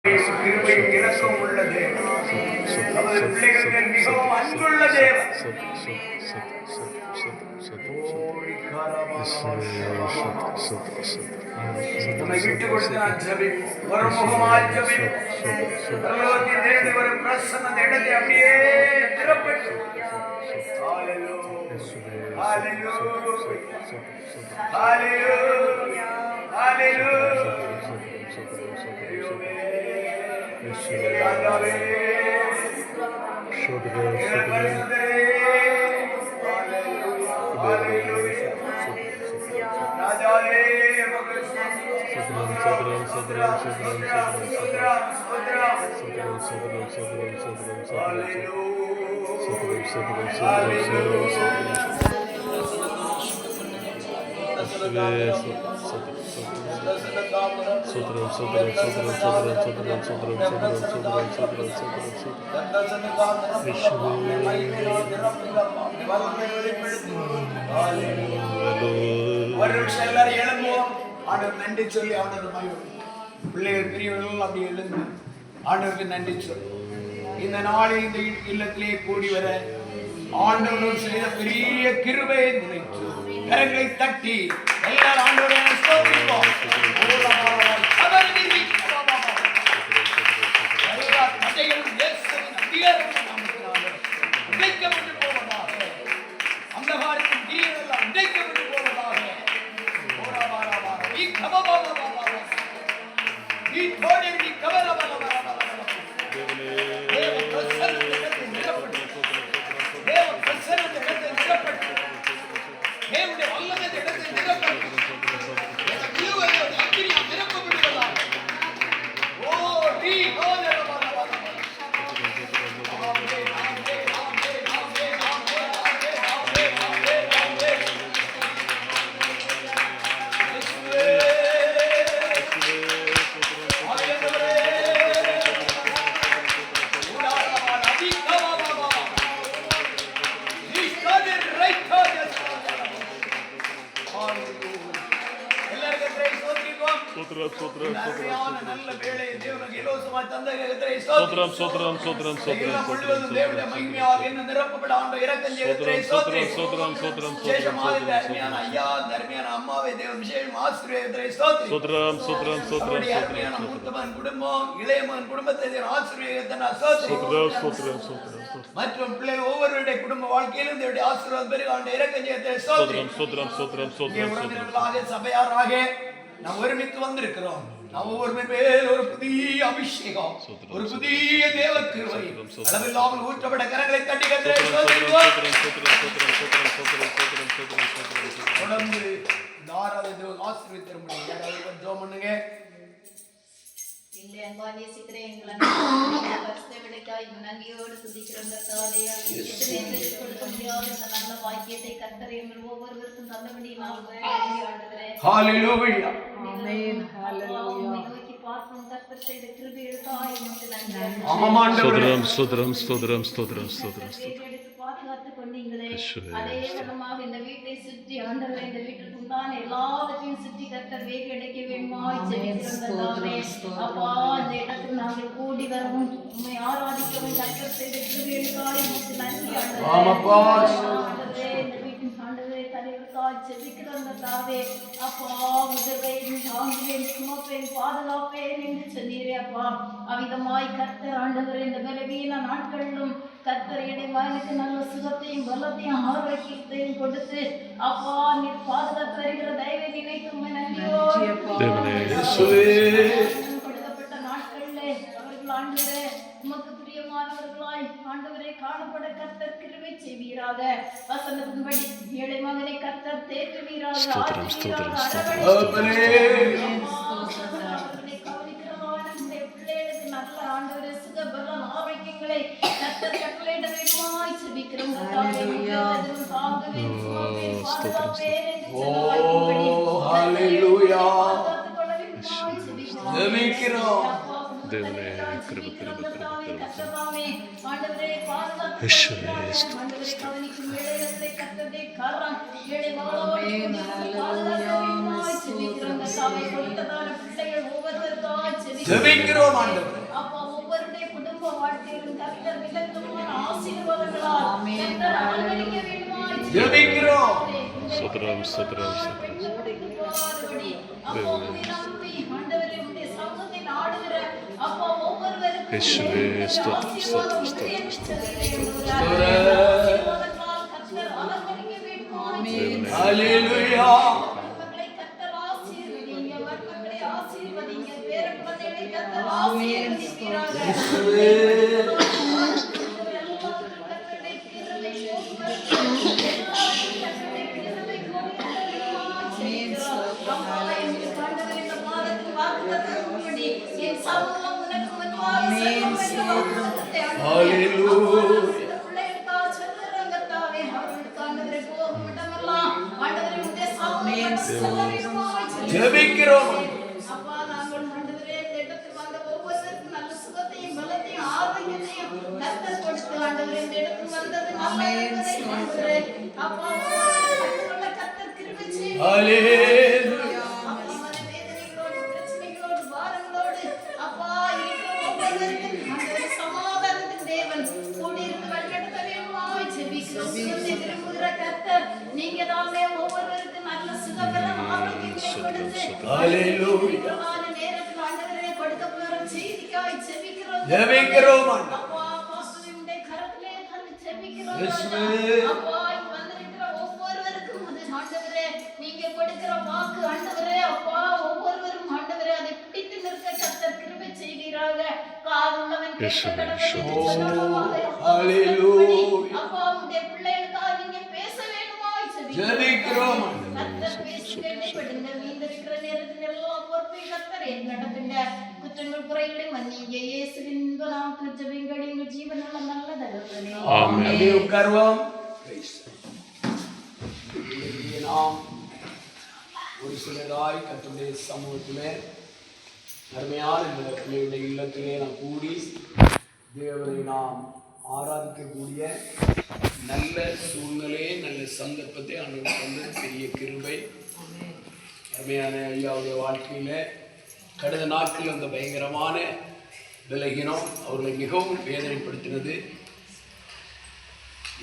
கிருபையும் இரக்கம் உள்ள தேவன். நமது பிள்ளைகள் மேல் மிகவும் அன்புள்ள தேவன். நம்மை விட்டு கொடுத்து நான் ஜெபிப்போம். ஒருமுகமாய் ஜெபிப்போம். பரலோகத்தில் இருந்து வரும் பிரசன்ன அந்த இடத்தை அப்படியே நிரப்பட்டும். ஹalleluya, ஹalleluya, ஹalleluya. நன்றி சொல்லி ஆண்டவர் பிள்ளைகள் பெரியவர்கள் அப்படி எழுந்து ஆண்டவருக்கு நன்றி சொல்லி இந்த நாளில் இந்த இல்லத்திலே கூடி வர ஆண்டவர் செய்த பெரிய கிருபையை நினைத்து கரங்களை தட்டி எல்லாரும் ஆண்டவரை ஸ்தோத்திரிப்போம். எல்லா தடைகளும் இயேசுவின் அதிகாரத்தின் நாமத்தினாலே உடைக்கப்பட்டு போவதாக. அந்தகாரத்தின் தீயெல்லாம் உடைக்கப்பட்டு போவதாக. மற்றும் பிள்ளைகள் ஒவ்வொருவருடைய குடும்ப வாழ்க்கையிலும் தேவனுடைய ஆசீர்வாதம் பெருக ஆண்டவரே இரக்கம் செய்ய சபையாராக நாம் ஒருமித்து வந்திருக்கிறோம். நாம் ஒவ்வொரு மேல் ஒரு புதிய அபிஷேகம், ஒரு புதிய தேவ கிருபை அளவில்லாமல் ஊற்றப்பட்ட கரங்களை தட்டி தொடர்ந்து ஆசீர்வதித்தரும்படி ஜெபம் பண்ணுங்க. நன்றியோடு துதிக்கிறோம். நல்ல வாக்கியத்தை கர்த்தர் எங்கள் ஒவ்வொருவருக்கும் தந்தபடி நோக்கி பார்ப்போம். கர்த்தர் செய்த கிருபைகளுக்காக பாதுகாத்துக் கொண்டீங்களே. அதே விதமாக இந்த வீட்டை சுற்றி ஆண்டவரே, இந்த வீட்டுக்கு உண்டான எல்லாவற்றையும் சுற்றி கர்த்தர் வேக அடைக்க வேண்டுமாய் ஜெபிக்கிறோம். அப்பா, இந்த இடத்துக்கு நாங்கள் கூடி வரவும் உம்மை ஆராதிக்கவும் கர்த்தர் செய்த கிருபைகளுக்காக நன்றி ஆண்டவரே. இந்த வீட்டின் ஆண்டவரே தலைவருக்காக ஜெபிக்கிறோம். அப்பா, உதவேன், தாங்குவேன், சுமப்பேன், பாதுகாப்பேன் என்று சொன்னீரே அப்பா. அவ்விதமாய் கர்த்தர் ஆண்டவரே இந்த பலவீன நாட்களிலும் கர்த்தர் என்னுடைய மகனுக்கு நல்ல சுகத்தையும் பலத்தையும் ஆரோக்கியத்தையும் கொடுத்து அப்பா நீர் பாதுகாத்து வருகிற தயவை நினைத்து கொடுக்கப்பட்ட நாட்களிலே அவர்கள் ஆண்டவரே உமக்கு பிரியமானவர்களாய் ஆண்டவரை காணப்பட கர்த்தர் கிருபை செய்வீராக. வசனத்தின்படி ஏழை மகனை கர்த்தர் தேற்றுவீராக. நல்ல ஆண்டவரே சுகபலம் ஆரோக்கியங்களை கர்த்தர் கட்டளையிட வேண்டுமாய் ஜெபிக்கிறோம். தேவனே கிருபை கிருபை கிருபை கிருபை கர்த்தராமே ஆண்டவரே பாதுகாத்து யேசுவே ஆண்டவரே கவனிக்கும் இளையத்தை கர்த்தருடைய கரம் ஏழை மகளோடு பாதுகாத்து ஜெபிக்கிறோம் கர்த்தாவே கொடுத்ததான பிள்ளைகள் ஒவ்வொருவருக்காக ஜெபிக்கிறோம் ஆண்டவரே. அப்பா ஒவ்வொருடைய குடும்ப வாழ்க்கையிலும் கர்த்தர் விதவிதமான ஆசீர்வாதங்களால் கர்த்தர் அலங்கரிக்க வேண்டுமாய் ஜெபிக்கிறோம். ஸ்தோத்திரம் ஸ்தோத்திரம் யேசுவே ஸ்தோத்திரம் ஸ்தோத்திரம் ஸ்தோத்திரம் ஸ்தோத்திரம் ஹல்லேலூயா. ஜெபிக்கிறோம். அப்பா நாங்கள் ஆண்டவரே இந்த இடத்துக்கு வந்த ஒவ்வொருவருக்கும் நல்ல சுகத்தையும் பலத்தையும் ஆரோக்கியத்தையும் கர்த்தர் கொடுத்து ஆண்டவரே இந்த இடத்துக்கு வந்தது ஆண்டவரே அப்பா ஒவ்வொருவருக்கும் கர்த்தர் கிருபை செய்யுங்க. ஹல்லேலூயா. அப்பா மனவேதனைகளோடு பிரச்சனைகளோடு பாரங்களோடு அப்பா இருக்கிற ஒவ்வொருவருக்கும் ஆண்டவரே சமாதானத்தின் தேவன் கூடியிருந்து வழிநடத்த வேண்டுமாய் ஜெபிக்கிறோம். சுகத்தை விரும்புகிற கர்த்தர் நீங்க தாமே ஒவ்வொருவருக்கும் நல்ல சுகபலம் ஆரோக்கியத்தை கொடுத்து ஹல்லேலூயா. நேரத்தில் ஆண்டவரே கொடுக்க போகிற செய்திக்காய் ஜெபிக்கிறோம். ஜெபிக்கிறோம் ஆண்டவரே. அப்பா பாஸ்டரினுடைய கரத்திலே தந்து ஜெபிக்கிறோம். இயேசுவே. அப்பா இங்க வந்திருக்கிற ஒவ்வொருவருக்கும் அது ஆண்டவரே நீங்க கொடுக்கிற வாக்கு ஆண்டவரே அப்பா ஒவ்வொருவரும் ஆண்டவரே அதை பிடித்து நிற்க கர்த்தர் கிருபை செய்கிறாங்க. காதுள்ளவன் கேட்க கடவுளை ஹல்லேலூயா. அப்பா உங்களுடைய பிள்ளைகளுக்காக நீங்க பேச வேண்டுமாய் ஜெபிக்கிறோம். கர்த்தர் பேசி கேள்விப்படுங்க. மீந்திருக்கிற நேரத்தில் எல்லா பொறுப்பையும் கர்த்தர் நடத்துங்க. குற்றங்கள் குறைகளை மன்னிங்க. இயேசுவின் நாமத்தில் ஜெபிங்கள் எங்கள் ஜீவனுள்ள நல்ல தகப்பனே. ஆமென். அப்படியே உட்காருவோம். நாம் ஒரு சிலராய் கர்த்தருடைய சமூகத்திலே அருமையான இந்த பிள்ளைகளுடைய இல்லத்திலே நாம் கூடி தேவனை நாம் ஆராதிக்கக்கூடிய நல்ல சூழ்நிலை, நல்ல சந்தர்ப்பத்தை ஆண்டவர் வந்து பெரிய கிருபை. அருமையான ஐயாவுடைய வாழ்க்கையில் கடந்த நாட்கள் அந்த பயங்கரமான விலகினம் அவர்களை மிகவும் வேதனைப்படுத்தினது.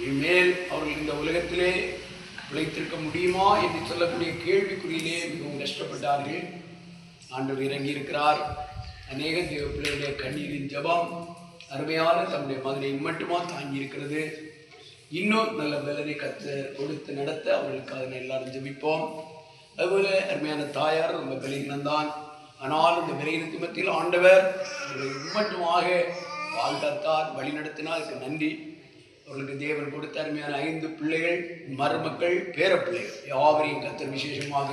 இனிமேல் அவர்கள் இந்த உலகத்திலே பிழைத்திருக்க முடியுமா என்று சொல்லக்கூடிய கேள்விக்குறியிலே மிகவும் கஷ்டப்பட்டார்கள். ஆண்டவர் இறங்கி இருக்கிறார். அநேக தேவ பிள்ளைகளுடைய கண்ணீரின் ஜெபம் அருமையான தம்முடைய மகனை மட்டுமா தாங்கி இருக்கிறது. இன்னும் நல்ல பலனை கொடுத்து நடத்த அவர்களுக்காக எல்லாரும் ஜெபிப்போம். அதுபோல அருமையான தாயார் ரொம்ப பலகீனம்தான். ஆனால் இந்த பலகீனத்து மத்தியில் ஆண்டவர் மட்டுமாக பாதுகாத்தார், வழி நடத்தினார். அதுக்கு நன்றி. அவர்களுக்கு தேவன் கொடுத்த அருமையான 5 பிள்ளைகள், மருமக்கள், பேரப்பிள்ளைகள் யாவரையும் கர்த்தர் விசேஷமாக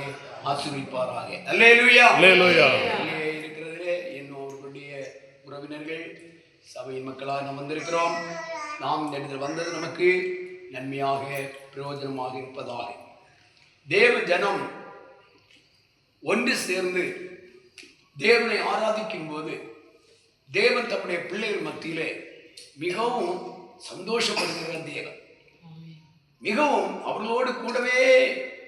ஆசீர்வதிப்பாராக. அல்லேலூயா. அல்லேலூயா. இருக்கிறதிலே இன்னும் அவர்களுடைய உறவினர்கள் சபையின் மக்களாக நாம் வந்திருக்கிறோம். நாம் இந்த இடத்தில் வந்தது நமக்கு நன்மையாக பிரயோஜனமாக இருப்பதாக தேவ ஜனம் ஒன்று சேர்ந்து தேவனை ஆராதிக்கும் போது தேவன் தம்முடைய பிள்ளைகள் மத்தியிலே மிகவும் சந்தோஷப்படுகிற தேவன், மிகவும் அவர்களோடு கூடவே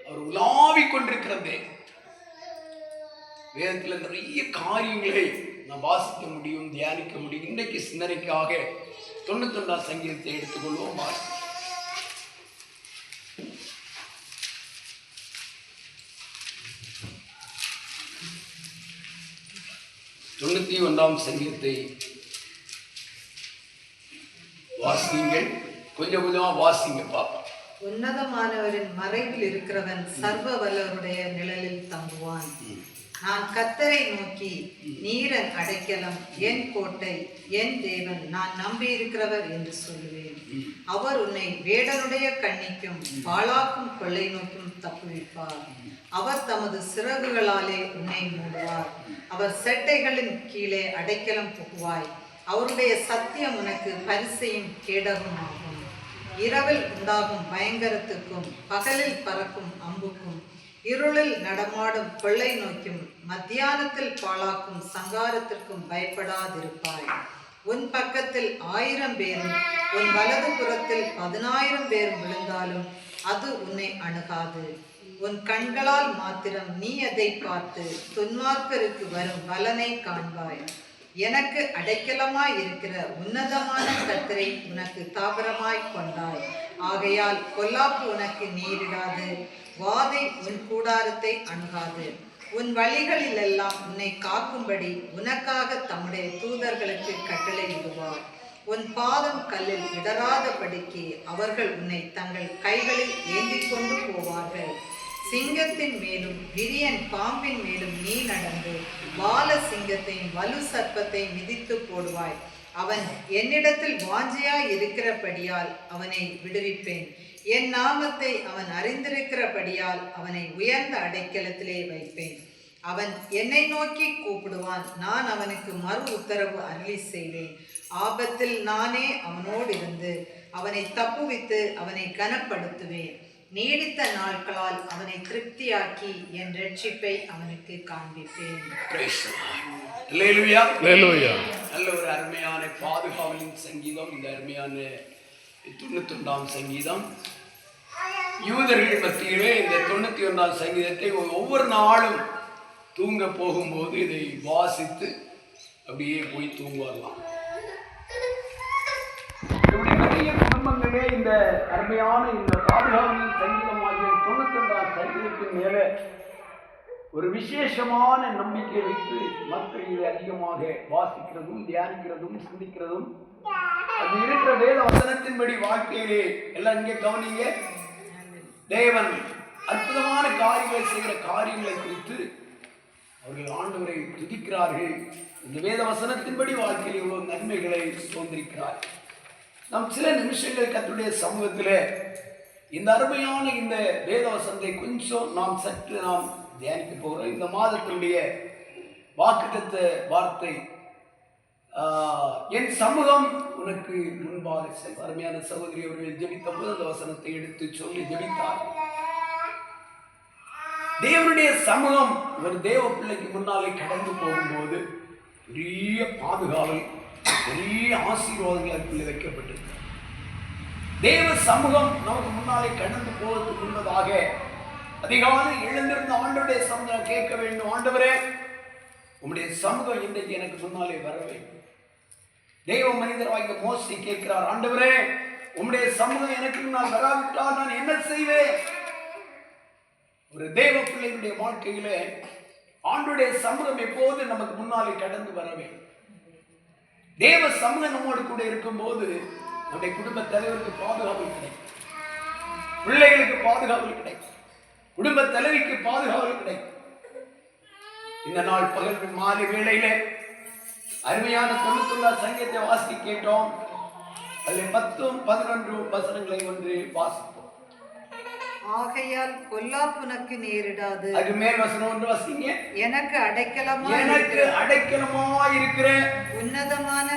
அவர் உலாவிக் கொண்டிருக்கிற தேவன். வேதத்தில் நிறைய காரியங்களை நாம் வாசிக்க முடியும், தியானிக்க முடியும். இன்றைக்கு சிந்தனைக்காக 91 சங்கீதத்தை எடுத்துக்கொள்வோம். 91 சங்கீதத்தை வாசிங்கள். கொஞ்சம் கொஞ்சமா வாசிங்க பாப்பா. உன்னதமானவரின் மறைவில் இருக்கிறவன் சர்வ வல்லவருடைய நிழலில் தங்குவான். நான் கர்த்தரை நோக்கி, நீரன் அடைக்கலம், என் கோட்டை, என் தேவன், நான் நம்பி இருக்கிறவர் என்று சொல்லுவேன். அவர் உன்னை வேடனுடைய கண்ணிக்கும் பாழாக்கும் கொள்ளை நோக்கும் தப்புவிப்பார். அவர் தமது சிறகுகளாலே உன்னை மூடுவார். அவர் செட்டைகளின் கீழே அடைக்கலம் புகுவாய். அவருடைய சத்தியம் உனக்கு பரிசையும் கேடகும் ஆகும். இரவில் உண்டாகும் பயங்கரத்துக்கும் பகலில் பறக்கும் அம்புக்கும் இருளில் நடமாடும் கொள்ளை நோய்க்கும் மத்தியானத்தில் பாழாக்கும் சங்காரத்திற்கும் பயப்படாதிருப்பாய். உன் பக்கத்தில் 1000 பேரும் உன் வலது புறத்தில் 10,000 பேரும் விழுந்தாலும் அது உன்னை அணுகாது. உன் கண்களால் மாத்திரம் நீ அதை பார்த்து துன்மார்க்கருக்கு வரும் பலனை காண்பாய். எனக்கு அடைக்கலமாய் இருக்கிற உன்னதமான கர்த்தரை உனக்கு தாபரமாய் கொண்டாய். ஆகையால் பொல்லாப்பு உனக்கு நேரிடாது, வாதை உன் கூடாரத்தை அணுகாது. உன் வழிகளிலெல்லாம் உன்னை காக்கும்படி உனக்காக தம்முடைய தூதர்களுக்கு கட்டளையிடுவார். உன் பாதம் கல்லில் இடராதபடிக்கு அவர்கள் உன்னை தங்கள் கைகளில் ஏந்திக் கொண்டு போவார்கள். சிங்கத்தின் மேலும் விரியன் பாம்பின் மேலும் நீ நடந்து பால சிங்கத்தையும் வலு சர்ப்பத்தையும் மிதித்து போடுவாய். அவன் என்னிடத்தில் வாஞ்சையாய் இருக்கிறபடியால் அவனை விடுவிப்பேன். என் நாமத்தை அவன் அறிந்திருக்கிறபடியால் அவனை உயர்ந்த அடைக்கலத்திலே வைப்பேன். அவன் என்னை நோக்கி கூப்பிடுவான், நான் அவனுக்கு மறு உத்தரவு அருளி செய்வேன். ஆபத்தில் நானே அவனோடு இருந்து அவனை தப்புவித்து அவனை கனப்படுத்துவேன். நீடித்த நாட்களால் அவனை திருப்தியாக்கி என் ரட்சிப்பை அவனுக்கு காண்பிப்பேன். நல்ல ஒரு அருமையான பாதுகாவலின் சங்கீதம். இந்த அருமையான 91ஆம் சங்கீதம் யூதர்கள் மத்தியிலே இந்த 91ஆம் சங்கீதத்தை ஒவ்வொரு நாளும் தூங்க போகும்போது இதை வாசித்து அப்படியே போய் தூங்குவார்களாம். நிறைய குடும்பங்களே இந்த அருமையான இந்த பாதுகாவலின் சங்கீதமாகிய 91ஆம் சங்கீதத்தின் மேலே ஒரு விசேஷமான நம்பிக்கை வைத்து மக்கள் இதை அதிகமாக வாசிக்கிறதும் தியானிக்கிறதும் சிந்திக்கிறதும் அது இருக்கிற வேத வசனத்தின்படி வாழ்க்கையிலே எல்லாம் இங்கே கவனிங்க. தேவன் அற்புதமான காரியங்களை செய்கிற காரியங்களை குறித்து அவர்கள் ஆண்டவரை துதிக்கிறார்கள். இந்த வேத வசனத்தின்படி வாழ்க்கையில் இவ்வளவு நன்மைகளை சுதந்திரிக்கிறார். நாம் சில நிமிஷங்கள் கர்த்தருடைய சமூகத்தில் இந்த அருமையான இந்த வேத வசனத்தை கொஞ்சம் நாம் சற்று நாம் தியானிக்க போகிறோம். இந்த மாதத்தினுடைய வாக்குத்தத்த வார்த்தை, என் சமூகம் உனக்கு முன்பாக செல்லும். அருமையான சகோதரி அவர்கள் ஜெபித்த போது அந்த வசனத்தை எடுத்து சொல்லி ஜெபித்தார். தேவனுடைய சமூகம் ஒரு தேவ பிள்ளைக்கு முன்னாலே கடந்து போகும்போது பெரிய பாதுகாவல், பெரிய ஆசீர்வாதங்கள் அதுக்குள்ளே வைக்கப்பட்டிருக்கு. தேவ சமூகம் நமக்கு முன்னாலே கடந்து போவதற்கு முன்பதாக அதிகாலை எழுந்திருந்த ஆண்டவருடைய சமூகம் கேட்க வேண்டும், ஆண்டவரே உம்முடைய சமூகம் இன்றைக்கு எனக்கு முன்னாலே வர வேண்டும். தேவ மனிதராகிய மோசே கேட்கிறார், ஆண்டவரே உம்முடைய சமூகம் எனக்கு முன்னால் வராவிட்டால் நான் என்ன செய்வேன்? ஒரு தேவ பிள்ளைகளுடைய வாழ்க்கையில ஆண்டவருடைய சமூகம் எப்போது நமக்கு முன்னாலே கடந்து வர வேண்டும். தேவ சமூகம் நம்மோடு கூட இருக்கும் போது நம்முடைய குடும்ப தலைவருக்கு பாதுகாவல் கிடைக்கும், பிள்ளைகளுக்கு பாதுகாவல் கிடைக்கும், குடும்ப தலைவிக்கு பாதுகாவல் கிடைக்கும். இந்த நாள் பகல் மாலை வேளையில அருமையான 91ஆம் சங்கீதத்தை வாசி கேட்டோம். அதில் 10, 11 வசனங்களை ஒன்று வாசிப்போம். ஆகையால் பொல்லாப்பு உனக்கு நேரிடாது. அது மேல் வசனம் ஒன்று வாசிங்க. எனக்கு அடைக்கலமாய் இருக்கிற உன்னதமான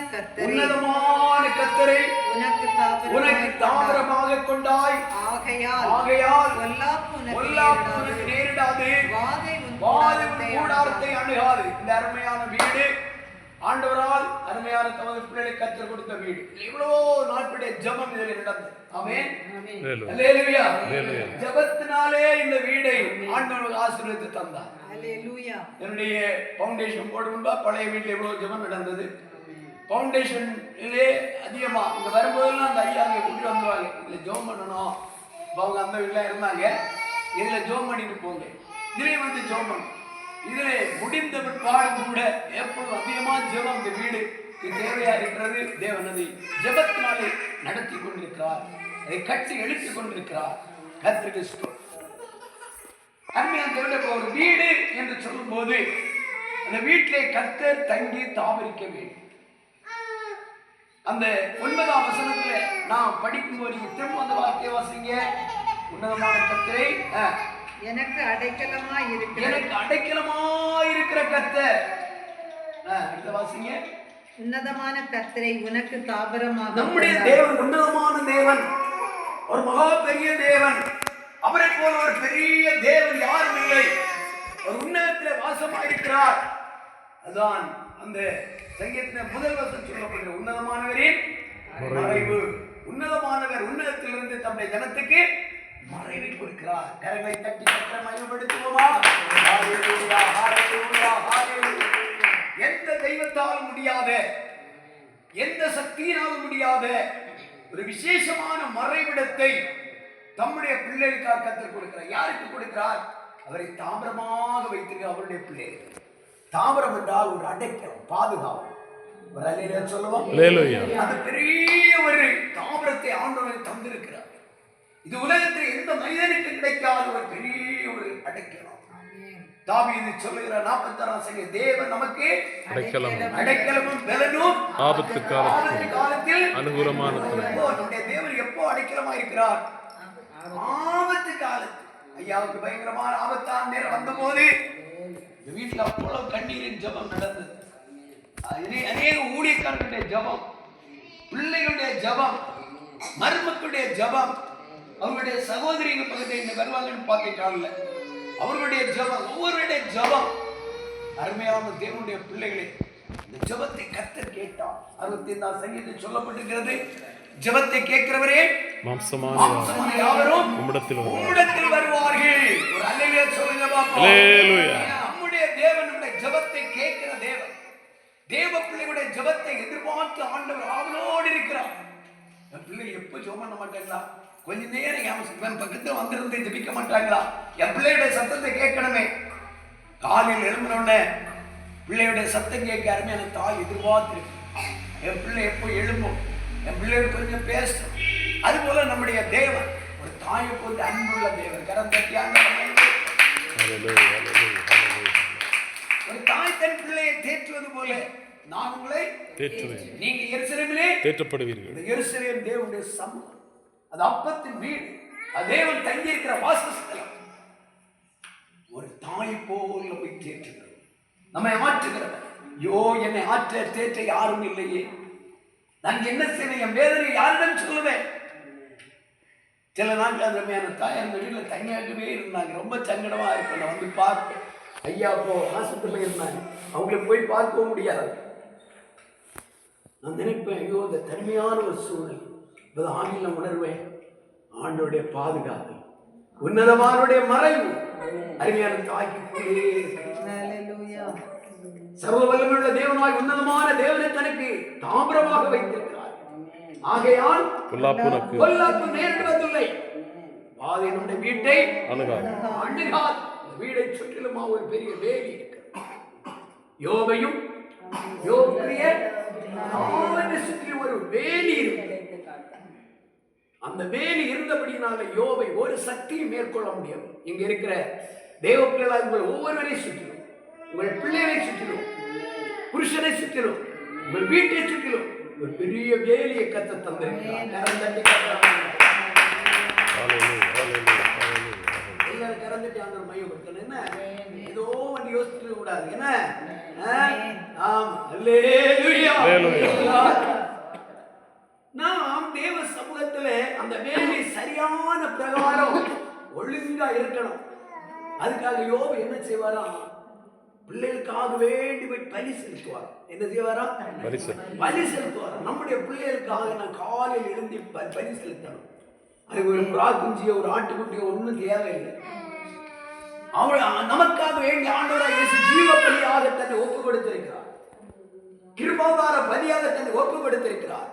கர்த்தரை உனக்கு தாபரமாக கொண்டாய். ஆகையால் பொல்லாப்பு உனக்கு நேரிடாது, வாதை உன் கூடாரத்தை அணுகாது. இந்த அருமையான வீடு ஆண்டவரால் அருமையான தமது பிள்ளைகளை கற்றுக் கொடுத்த வீடு. எவ்வளவோ நாட்களுடைய ஜெபம் இதில் நடந்தது. ஆமென். அல்லேலூயா. ஜெபத்தினாலே இந்த வீடை ஆண்டவர் ஆசீர்வதித்து தந்தார். அல்லேலூயா. என்னுடைய ஃபவுண்டேஷன் போர்டு முன்பா பழைய வீட்டில் எவ்வளவு ஜெபம் நடந்தது. ஃபவுண்டேஷன்லே அதிகமா இங்க வரும்போதெல்லாம் அந்த ஐயா அங்கே கூட்டிட்டு வந்துருவாங்க, இதுல ஜெபம் பண்ணணும். அவங்க அந்த வீட்டில் இருந்தாங்க, இதுல ஜெபம் பண்ணிட்டு போங்க, இதுல வந்து ஜெபம் பண்ணணும். இதிலே முடிந்த பிற்பாடு கூட எப்பொழுது அதிகமா ஜெபம் இந்த வீடு தேவையா இருக்கிறது. தேவன் அதை ஜெபத்தினாலே நடத்தி கொண்டிருக்கிறார், அதை கட்டி எழுப்பிக் கொண்டிருக்கிறார். கர்த்தருக்கு ஸ்தோத்திரம். அருமையான ஒரு வீடு என்று சொல்லும் போது அந்த வீட்டிலே கர்த்தர் தங்கி தாபரிக்க வேண்டும். அந்த 9ஆம் வசனத்துல நாம் படிக்கும்போது திரும்ப அந்த வார்த்தையை வாசிங்க. உன்னதமான கர்த்தரை எனக்கு அடைக்கலமாய் இருக்கிற கர்த்தர். வாசிங்க. உன்னதமான கர்த்தரை உனக்கு தாபரமாக. நம்முடைய தேவன் உன்னதமான தேவன், ஒரு மகா பெரிய தேவன். அவரை போல ஒரு பெரிய தேவன் யாரும் இல்லை. ஒரு உன்னதத்திலே வாசமாயிருக்கிறார். அதான் அந்த சங்கீதத்தின் முதல் வசனம் சொல்லப்படுகிற உன்னதமானவரின் மறைவு. உன்னதமானவர் உன்னதத்திலிருந்து தம்முடைய ஜனத்துக்கு மறைவை கொடுக்கிறார். கரங்களை தட்டி கர்த்தரை மகிமைப்படுத்துவோமா? ஹல்லேலூயா, ஹல்லேலூயா, ஹல்லேலூயா. எந்த தெய்வத்தாலும் முடியாத, எந்த சக்தியினாலும் முடியாத ஒரு விசேஷமான மறைவிடத்தை தம்முடைய பிள்ளைகளுக்காக கர்த்தர் கொடுக்கிறார். யாருக்கு கொடுக்கிறார்? அவரை தாமிரமாக வைத்திருக்க அவருடைய பிள்ளைகள். தாமிரம் என்றால் ஒரு அடைக்கலம், பாதுகாப்பு. ஒரு அல்லேலூயா சொல்லுவோம். அது பெரிய ஒரு தாமிரத்தை ஆண்டவர் தந்திருக்கிறார். இது உலகத்தில் எந்த மனிதனுக்கு கிடைக்காத ஒரு பெரிய ஒரு அடைக்கலம். தாவீது சொல்லுகிறார் 46ஆம் சங்கீதம், தேவன் நமக்கு அடைக்கலமும் பலனும் ஆபத்து காலத்தில் அனுகூலமான நம்முடைய தேவன் எப்போ அடைக்கலமா இருக்கிறார்? ஆபத்து காலத்தில். ஐயாவுக்கு பயங்கரமான ஆபத்தான நேரம் வந்த போது வீட்டில் அவ்வளவு கண்ணீரின் ஜபம் நடந்தது. அநேக ஊழியக்காரர்களுடைய ஜபம், பிள்ளைகளுடைய ஜபம், மருமக்களுடைய ஜபம், அவர்களுடைய சகோதரிகள் பக்கத்தில் இங்க வருவாங்கன்னு பார்த்துட்டாங்கல்ல, அவர்களுடைய ஜபம், ஒவ்வொருடைய ஜபம். அருமையான தேவனுடைய பிள்ளைகளே, இந்த ஜபத்தை கர்த்தர் கேட்டார். 65ஆம் சங்கீதத்தில் சொல்லப்பட்டிருக்கிறது, ஜபத்தை கேட்கிறவரே மாம்சமான யாவரும் உம்மிடத்தில் வருவார்கள். ஒரு அல்லேலூயா சொல்லுங்க பாப்போம். அல்லேலூயா. நம்முடைய தேவன் நம்முடைய ஜபத்தை கேட்கிற தேவன். தேவ பிள்ளைகளுடைய ஜபத்தை எதிர்பார்த்து ஆண்டவர் ஆவலோடு இருக்கிறார். என் பிள்ளைகள் எப்போ ஜெபம் பண்ண மாட்டாங்களா? கொஞ்ச நேரம் என் பக்கத்தில் வந்திருந்து ஜெபிக்க மாட்டாங்களா? என் பிள்ளையுடைய சத்தத்தை கேட்கணுமே. காலையில் எழும்பினோடனே பிள்ளையுடைய சத்தம் கேட்க அருமையான தாய் எதிர்பார்த்திருக்கு. என் பிள்ளை எப்போ எழும்பும், என் பிள்ளைகள் கொஞ்சம் பேசும். அது போல நம்முடைய தேவன் ஒரு தாயை போட்டு அன்புள்ள தேவன். கரம் தட்டியான ஒரு தாய் தன் பிள்ளையை தேற்றுவது போல நான் உங்களை தேற்றுவேன். நீங்க எருசலேமிலே தேற்றப்படுவீர்கள். இந்த எருசலேம் தேவனுடைய சமூகம், அது அப்பத்தின் வீடு, அது தேவன் தங்கி இருக்கிற வாசஸ்தலம். ஒரு தாய் போல போய் தேற்றுகிறோம், நம்மை ஆற்றுகிறவர். யோ என்னை ஆற்ற தேற்ற யாரும் இல்லையே, நான் என்ன செய்வேன், என் வேதனை யாரிடம் சொல்லுவேன்? சில நாட்கள் அந்த தாய் அந்த வீட்டில் தனியாகவே இருந்தாங்க. ரொம்ப சங்கடமா இருக்கும். நான் வந்து பார்ப்பேன். ஐயா அப்போ ஹாஸ்பிட்டலில் இருந்தாங்க, அவங்களை போய் பார்க்கவும் முடியாது. நான் நினைப்பேன், ஐயோ இந்த தனிமையான ஒரு சூழ்நிலை. இப்போ ஆங்கிலம் உணர்வேன், ஆண்டோடைய பாதுகாப்பு, உன்னதமானுடைய மறைவு அருமையான தாய்க்கு கொண்டே சர்வ வல்லமையுள்ள தேவனாய் உன்னதமான தேவனை தனக்கு தாமிரமாக வைத்திருக்கிறார். ஆகையால் பொல்லாப்பு நேரிடுவதில்லை. பாதை நம்முடைய வீட்டை அணுகாது. வீடை சுற்றிலுமா ஒரு பெரிய வேலி இருக்கு. யோபையும் யோபுடைய சுற்றி ஒரு வேலி இருக்கு. அந்த வேலி இருந்தபடினால யோபை ஒரு சக்தியை மேற்கொள்ள முடியும். இங்க இருக்கிற தேவ பிள்ளைகளாக உங்கள் ஒவ்வொருவரையும் சுற்றிலும், உங்கள் பிள்ளைகளை சுற்றிலும், புருஷனை சுற்றிலும், உங்கள் வீட்டை சுற்றிலும் ஒரு பெரிய வேலியை கத்த தந்திருக்கிறார். எல்லாரும் கறந்துட்டு ஆண்டவர் மையப்படுத்தணும். என்ன ஏதோ ஒன்று யோசிக்க கூடாது. என்ன நாம் தேவ சமூகத்துல அந்த வேலை சரியான பிரகாரம் ஒழுங்கா இருக்கணும். அதுக்காக யோபு என்ன செய்வாரா? பிள்ளைகளுக்காக வேண்டி போய் பலி செலுத்துவார். என்ன செய்வாரா? பலி செலுத்துவார். நம்முடைய பிள்ளைகளுக்காக நான் காலையில் எழுந்தி பலி செலுத்தணும். அதுக்கு ஒரு புறாக்குஞ்சியோ ஒரு ஆட்டுக்குட்டியோ ஒன்றும் தேவையில்லை. நமக்காக வேண்டி ஆண்டவராக இயேசு ஜீவ பலியாக தன்னை ஒப்பு கொடுத்திருக்கிறார். கிருபாதார பலியாக தன்னை ஒப்பு கொடுத்திருக்கிறார்.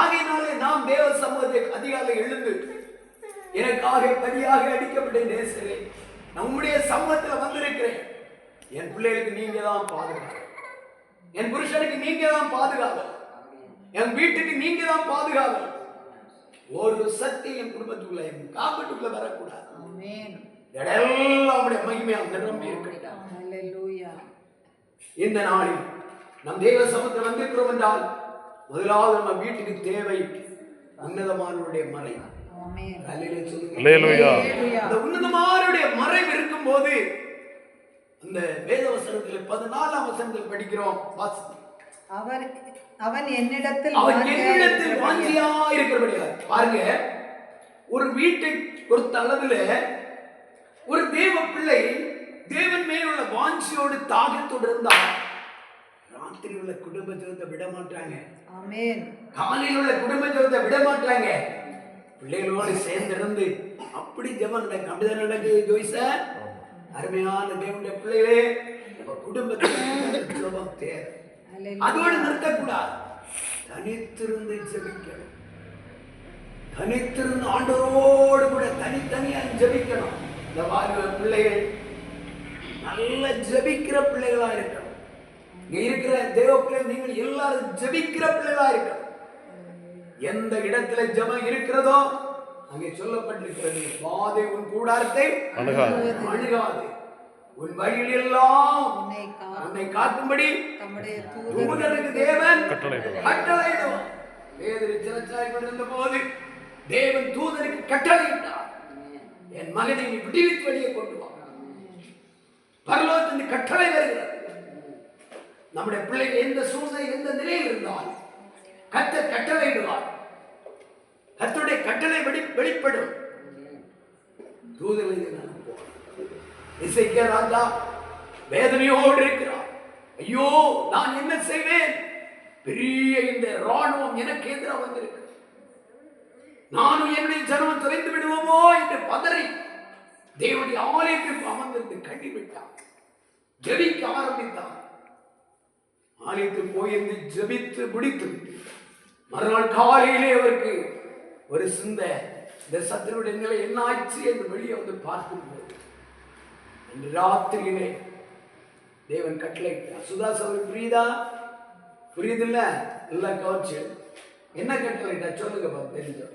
ஆகையினாலே நாம் தேவ சமூகத்தை அதிகாலை எழுந்து எனக்காக பலியாக அடிக்கப்பட்ட நேசரே, நம்முடைய சமூகத்தில் வந்திருக்கிறேன். என் பிள்ளைகளுக்கு நீங்க தான் பாதுகாப்பு, என் புருஷனுக்கு நீங்க தான் பாதுகாப்பு, என் வீட்டுக்கு நீங்க தான் பாதுகாப்பு. ஒரு சக்தி என் குடும்பத்துக்குள்ள என் காப்பீட்டுக்குள்ள வரக்கூடாது. எல்லாம் மகிமையாக நிரம்பி இருக்கட்டும். இந்த நாளில் நம் தேவ சமூகத்தில் வந்திருக்கிறோம் என்றால் முதலாவது நம்ம வீட்டுக்கு தேவை உன்னதமானுடைய மறை. அந்த உன்னதமானுடைய மறைவு இருக்கும் போது அந்த வேத வசனத்தில் 14ஆம் வசனத்தில் படிக்கிறோம். அவன் என்னிடத்தில் வாஞ்சியா இருக்கிறபடியா பாருங்க, ஒரு வீட்டை பொறுத்த அளவில் ஒரு தேவ பிள்ளை தேவன் மேல் உள்ள வாஞ்சியோடு தாகத்தோடு இருந்தா ராத்திரி உள்ள குடும்ப ஜெபத்தை விட மாட்டாங்க. காலையில் உள்ள குடும்ப ஜெபத்தை விட மாட்டாங்க. பிள்ளைகளோடு சேர்ந்திருந்து அப்படி ஜெபம் நடக்கும். அப்படிதான் நடக்குது ஜோய்ஸ. அருமையான தேவனுடைய பிள்ளைகளே, நம்ம குடும்பத்தில் ஜெபம் தேவை. அதோடு நிறுத்தக்கூடாது. தனித்திருந்து ஜெபிக்கணும். தனித்திருந்து ஆண்டவரோடு கூட தனித்தனியா ஜெபிக்கணும். இந்த வாலிப பிள்ளைகள் நல்ல ஜெபிக்கிற பிள்ளைகளா இருக்கணும். இங்க இருக்கிற தேவ பிள்ளைகள் நீங்கள் எல்லாரும் ஜெபிக்கிற பிள்ளைகளா இருக்கணும். எந்த இடத்துல ஜெபம் இருக்கிறதோ அங்கே சொல்லப்பட்டிருக்கிறது, பாதை உன் கூடாரத்தை அணுகாது, உன் வழியில் எல்லாம் உன்னை காக்கும்படி தூதனுக்கு தேவன் கட்டளையிடுவார். பேதுரு சிறைச்சாலையில் கொண்டிருந்த போது தேவன் தூதனுக்கு கட்டளையிட்டார், என் மகனை நீ விடுவித்து வெளியே கொண்டு வா. பரலோகத்தின் கட்டளை வருகிறது. நம்முடைய பிள்ளைகள் எந்த சூழ்நிலை எந்த நிலையில் இருந்தால் கர்த்தர் கட்டளையிடுவார். கர்த்தருடைய கட்டளை வெளிப்படும். தூதர்களை இசைக்கியா ராஜா வேதனையோடு இருக்கிறார். ஐயோ, நான் என்ன செய்வேன்? பெரிய இந்த ராணுவம் எனக்கு எதிராக வந்திருக்கு, நானும் என்னுடைய ஜனமும் தொலைந்து விடுவோமோ என்று பதறி தேவனுடைய ஆலயத்திற்கு அமர்ந்திருந்து கண்டிவிட்டார். ஜெபிக்க ஆரம்பித்தார். ஆலயத்துக்கு போயிருந்து ஜெபித்து முடித்து மறுநாள் காலையிலே அவருக்கு ஒரு சிந்தை, இந்த சத்துருடைய நிலை என்ன ஆச்சு என்று வெளியே வந்து பார்க்கும்போது அன்று ராத்திரியிலே தேவன் கட்டளையிட்டார். சுதாஸ் அவருக்கு புரியுதில்ல? எல்லாம் கவனிச்சு என்ன கட்டளையிட்டா சொல்லுங்க பாப்பா. தெரிஞ்சோம்.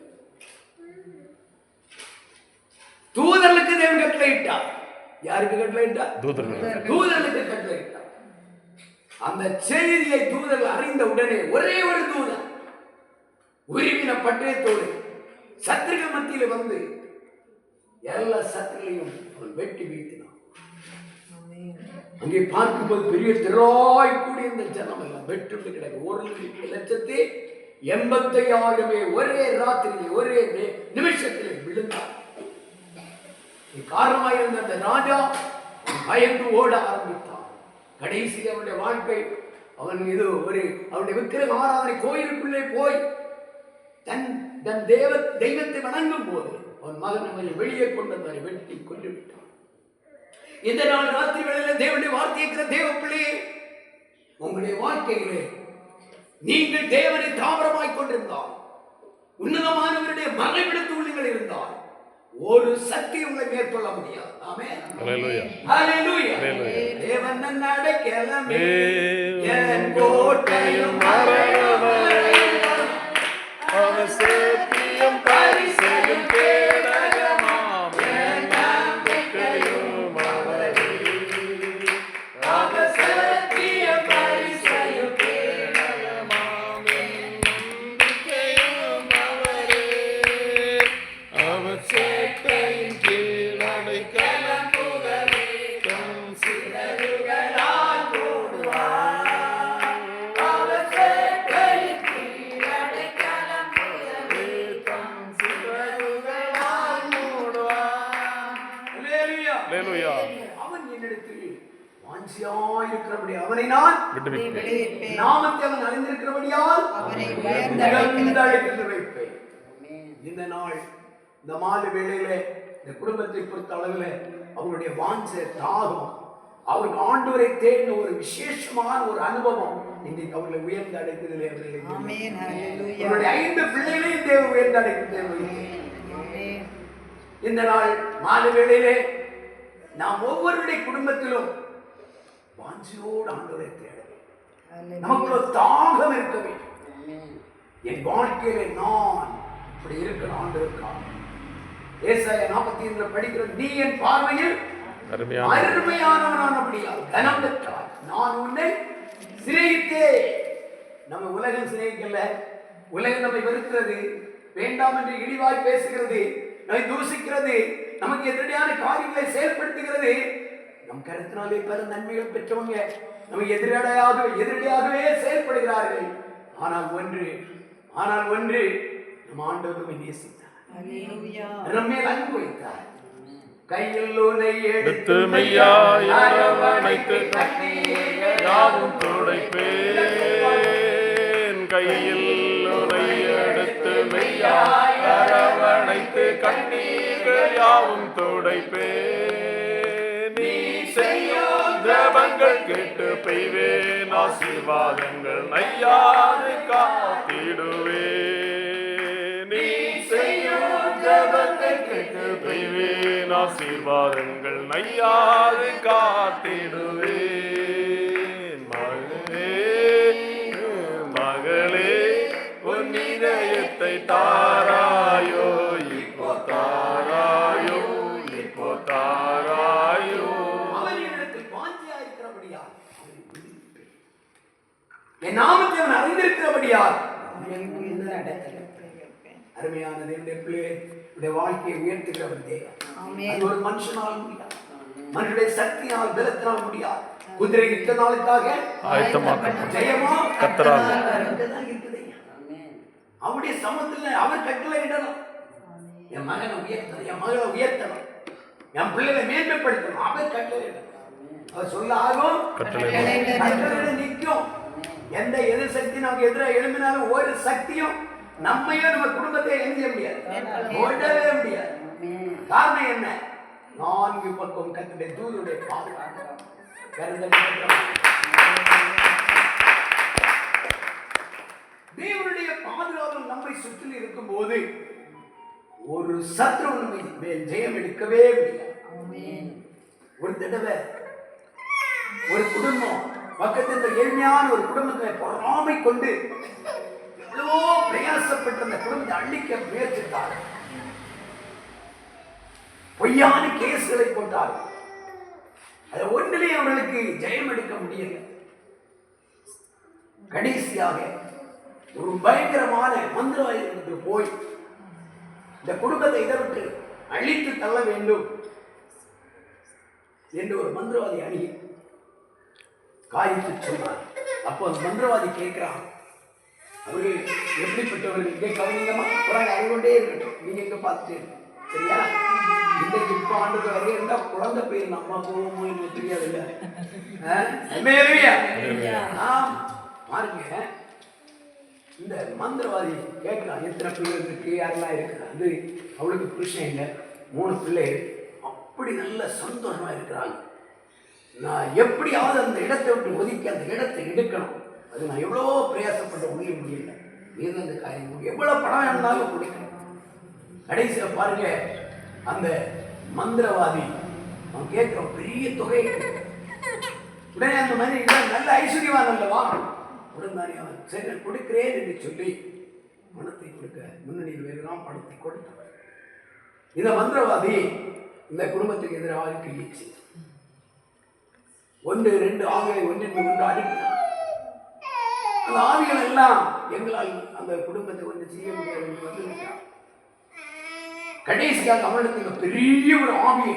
தூதர்களுக்கு தேவன் கட்டளையிட்டார். யாருக்கு கட்டளையிட்டார்? தூதர்களுக்கு கட்டளையிட்டார். அந்த செய்தியை தூதர்கள் அறிந்த உடனே ஒரே ஒரு தூதன் உரிமையின பட்டயத்தோடு சத்துருக்கள் மத்தியில் வந்து எல்லா சத்துருகளையும் அவன் வெட்டி வீழ்த்தினான். அங்கே பார்க்கும்போது பெரிய திராய் கூடிய இந்த ஜனம் எல்லாம் வெட்டு கிடக்கு. 1,85,000 ஒரே ராத்திரியில் ஒரே நிமிஷத்தில் விழுந்தார். காரணமாயிருந்த அந்த ராஜா பயந்து ஓட ஆரம்பித்தான். கடைசி அவனுடைய வாழ்க்கை அவன் இது அவனுடைய விக்கிரக ஆராதனை கோயிலுக்குள்ளே போய் தன் தெய்வத்தை வணங்கும் போது அவன் மகன் அவனை வெளியே கொண்டு வந்தாரை வெட்டி கொண்டு விட்டான். இந்த நாள் ராத்திரி வேளையில் தேவனுடைய வார்த்தை இருக்கிற தேவ பிள்ளையே, உங்களுடைய வாழ்க்கையிலே நீங்கள் தேவனை தாவரமாய் கொண்டிருந்தால், உன்னதமானவருடைய மறைவிடத்தில் நீங்கள் இருந்தால், ஒரு சக்தி உங்களை மேற்கொள்ள முடியாது. ஆமென். ஹல்லேலூயா. ஹல்லேலூயா. தேவன் நன்னை அடைக்கலமே, என் கோட்டையும் மறைவும், அவர் சத்தியம் பரிசையும் கேடகமாம், என் நம்பிக்கையும் அவரே. அவர் சத்தியம் பரிசையும் கேடகமாம், என் நம்பிக்கையும் அவரே. அவர் சேட்டையின் கீழ் அடைக்கலம் புகழே, தம் சிறகுகளால் மூடுவார். அவர் சேட்டையின் கீழ் அடைக்கலம் புகழே, தம் சிறகுகளால் மூடுவார். அல்லேலூயா. அல்லேலூயா. அவன் என்னிடத்தில் வாஞ்சியாயிருக்கிறபடி அவனை நான் விடுவிப்பேன். நாமத்தை அவன் அறிந்திருக்கிறபடியால் அவனை உயர்ந்த அழைத்து வைப்பேன். இந்த நாள் இந்த மாலை வேளையிலே இந்த குடும்பத்தை பொறுத்த அளவில் அவருடைய வாஞ்ச தாகம், அவருக்கு ஆண்டவரை தேடின ஒரு விசேஷமான ஒரு அனுபவம் இன்னைக்கு அவர்களை உயர்ந்து அடைத்ததிலே அவருடைய 5 பிள்ளைகளையும் தேவன் உயர்ந்து அடைத்தது. இந்த நாள் மாலை வேளையிலே நாம் ஒவ்வொருடைய குடும்பத்திலும் வாஞ்சியோடு ஆண்டவரை தேட வேண்டும். நமக்கு ஒரு தாகம் இருக்க வேண்டும். என் வாழ்க்கையிலே நான் இப்படி இருக்கிற ஆண்டவருக்காக ஏசாயா 42 படிக்கிற, நீ என் பார்வையில் அருமையானவனானபடியால் கனம் பெற்றாய், நான் உன்னை சிநேகித்தேன். நம்ம உலகம் சிநேகிக்கல. உலகம் நம்மை வெறுக்கிறது, வேண்டாம் என்று இழிவாய் பேசுகிறது, நம்மை தூசிக்கிறது, நமக்கு எதிரடியான காரியங்களை செயல்படுத்துகிறது. நம் கருத்தினாலே பல நன்மைகள் பெற்றவங்க நமக்கு எதிரடியாகவே செயல்படுகிறார்கள். ஆனால் ஒன்று நம் ஆண்டவர் நம்மை நேசித்தார். நம்மேல் அன்பு வைத்தார். கையில் உன்னை எடுத்து மெய்யாய் அரவணைத்து கண்ணீர் யாவும் துடைப்பேன். கையில் உன்னை எடுத்து மெய்யாய் அரவணைத்து கண்ணீர் யாவும் துடைப்பேன். நீ செய்யும் ஜெபங்கள் கேட்டு பெய்வேன். ஆசீர்வாதங்கள் நையாது காத்திடுவேன். நீ செய்யும் ஜெபங்கள் கேட்டு பெய்வேன். ஆசீர்வாதங்கள் நையாது காத்திடுவேன். மகளே மகளே உன் இதயத்தை தாராயோ, இப்போ தாராயோ, இப்போ தாராயோ. அவனிடத்தில் வாஞ்சியாக இருக்கிறபடியால், என் நாமத்தை அவன் அறிந்திருக்கிறபடியால் அருமையான தேவனுடைய பிள்ளையை வாழ்க்கையை உயர்த்துகிறவர் தேவன். அது ஒரு மனுஷனால் முடியாது, மனுடைய சக்தியால் பலத்தினால் முடியாது. குதிரை யுத்த நாளுக்காக ஆயத்தமாக்கப்பட்ட ஜெயமா கர்த்தரால் இருக்குது. அவருடைய சமத்துல அவர் கட்டளை இடணும். என் மகனை உயர்த்தணும், என் மகளை உயர்த்தணும், என் பிள்ளைகளை மேன்மைப்படுத்தணும். அவர் கட்டளை இடணும். அவர் சொல்ல ஆகும், கட்டளை நிற்கும். எந்த எதிர் சக்தி நமக்கு எதிராக எழுப்பினாலும் ஒரு சக்தியும் நம்மையும் நம்ம குடும்பத்தை எழுந்திய முடியாது, ஓடவே முடியாது. காரணம் என்ன? 4 பக்கம் கர்த்தருடைய தூதருடைய பாதுகாப்பு. தேவனுடைய பாதுகாப்பு நம்மை சுற்றி இருக்கும் போது ஒரு சத்ரு மேல் ஜெயம் எடுக்கவே முடியாது. ஒரு தடவை ஒரு குடும்பம் பக்கத்தில் எளிமையான ஒரு குடும்பத்தை பொறாமை கொண்டு எவ்வளவோ பிரயாசப்பட்டு அந்த குடும்பத்தை அழிக்க முயற்சித்தார். பொய்யான கேஸ்களை போட்டார். அது ஒன்றிலே அவர்களுக்கு ஜெயம் எடுக்க முடியல. கடைசியாக ஒரு பயங்கரமான மந்திரவாதிகளுக்கு போய் இந்த குடும்பத்தை இதை விட்டு அழித்து தள்ள வேண்டும் என்று ஒரு மந்திரவாதி அணுகி காய்த்து சொன்னார். அப்போ அந்த மந்திரவாதி கேட்கிறான், அவர்கள் எப்படிப்பட்டவர்கள் இங்கே கவனிங்கம்மா, குழந்தை அறிவுண்டே இருக்கட்டும், நீங்க எங்க பார்த்துட்டு சரியா? இன்னைக்கு இப்ப ஆண்டுக்கு வரைய இருந்தா குழந்தை பேர் நம்ம போவோமோ எனக்கு தெரியாது இல்ல. பாருங்க, இந்த மந்திரவாதி கேட்கலாம் எத்தனை பிள்ளைகள் இருக்கு, யாரெல்லாம் இருக்கு. அது அவளுக்கு புருஷன் இல்லை, 3 பிள்ளைகள். அப்படி நல்ல சந்தோஷமா இருக்கிறாங்க. நான் எப்படியாவது அந்த இடத்தை விட்டு ஒதுக்கி அந்த இடத்தை எடுக்கணும். அது நான் எவ்வளோ பிரயாசப்பட்ட முடியல. இது அந்த காரியம் எவ்வளோ பணம் வேணாலும் கொடுக்கணும். கடைசியில் பாருங்க, அந்த மந்திரவாதி அவன் கேட்கிற பெரிய தொகை. உடனே அந்த மாதிரி நல்ல ஐஸ்வர்யவான் அல்லவா, உடனே அவன் சரி கொடுக்கிறேன் என்று சொல்லி பணத்தை கொடுக்க முன்னணியில் வேறுதான் பணத்தை கொடுத்தான். இந்த மந்திரவாதி இந்த குடும்பத்துக்கு எதிராக கிழிச்சு 1-2 ஆவிகளை ஒன்றிற்கு ஒன்று அனுப்பினார். அந்த ஆவிகள் எல்லாம் எங்களால் அந்த குடும்பத்தை ஒன்று செய்ய முடியாது என்று வந்துவிட்டார். கடைசியாக அவனுக்கு பெரிய ஒரு ஆவியை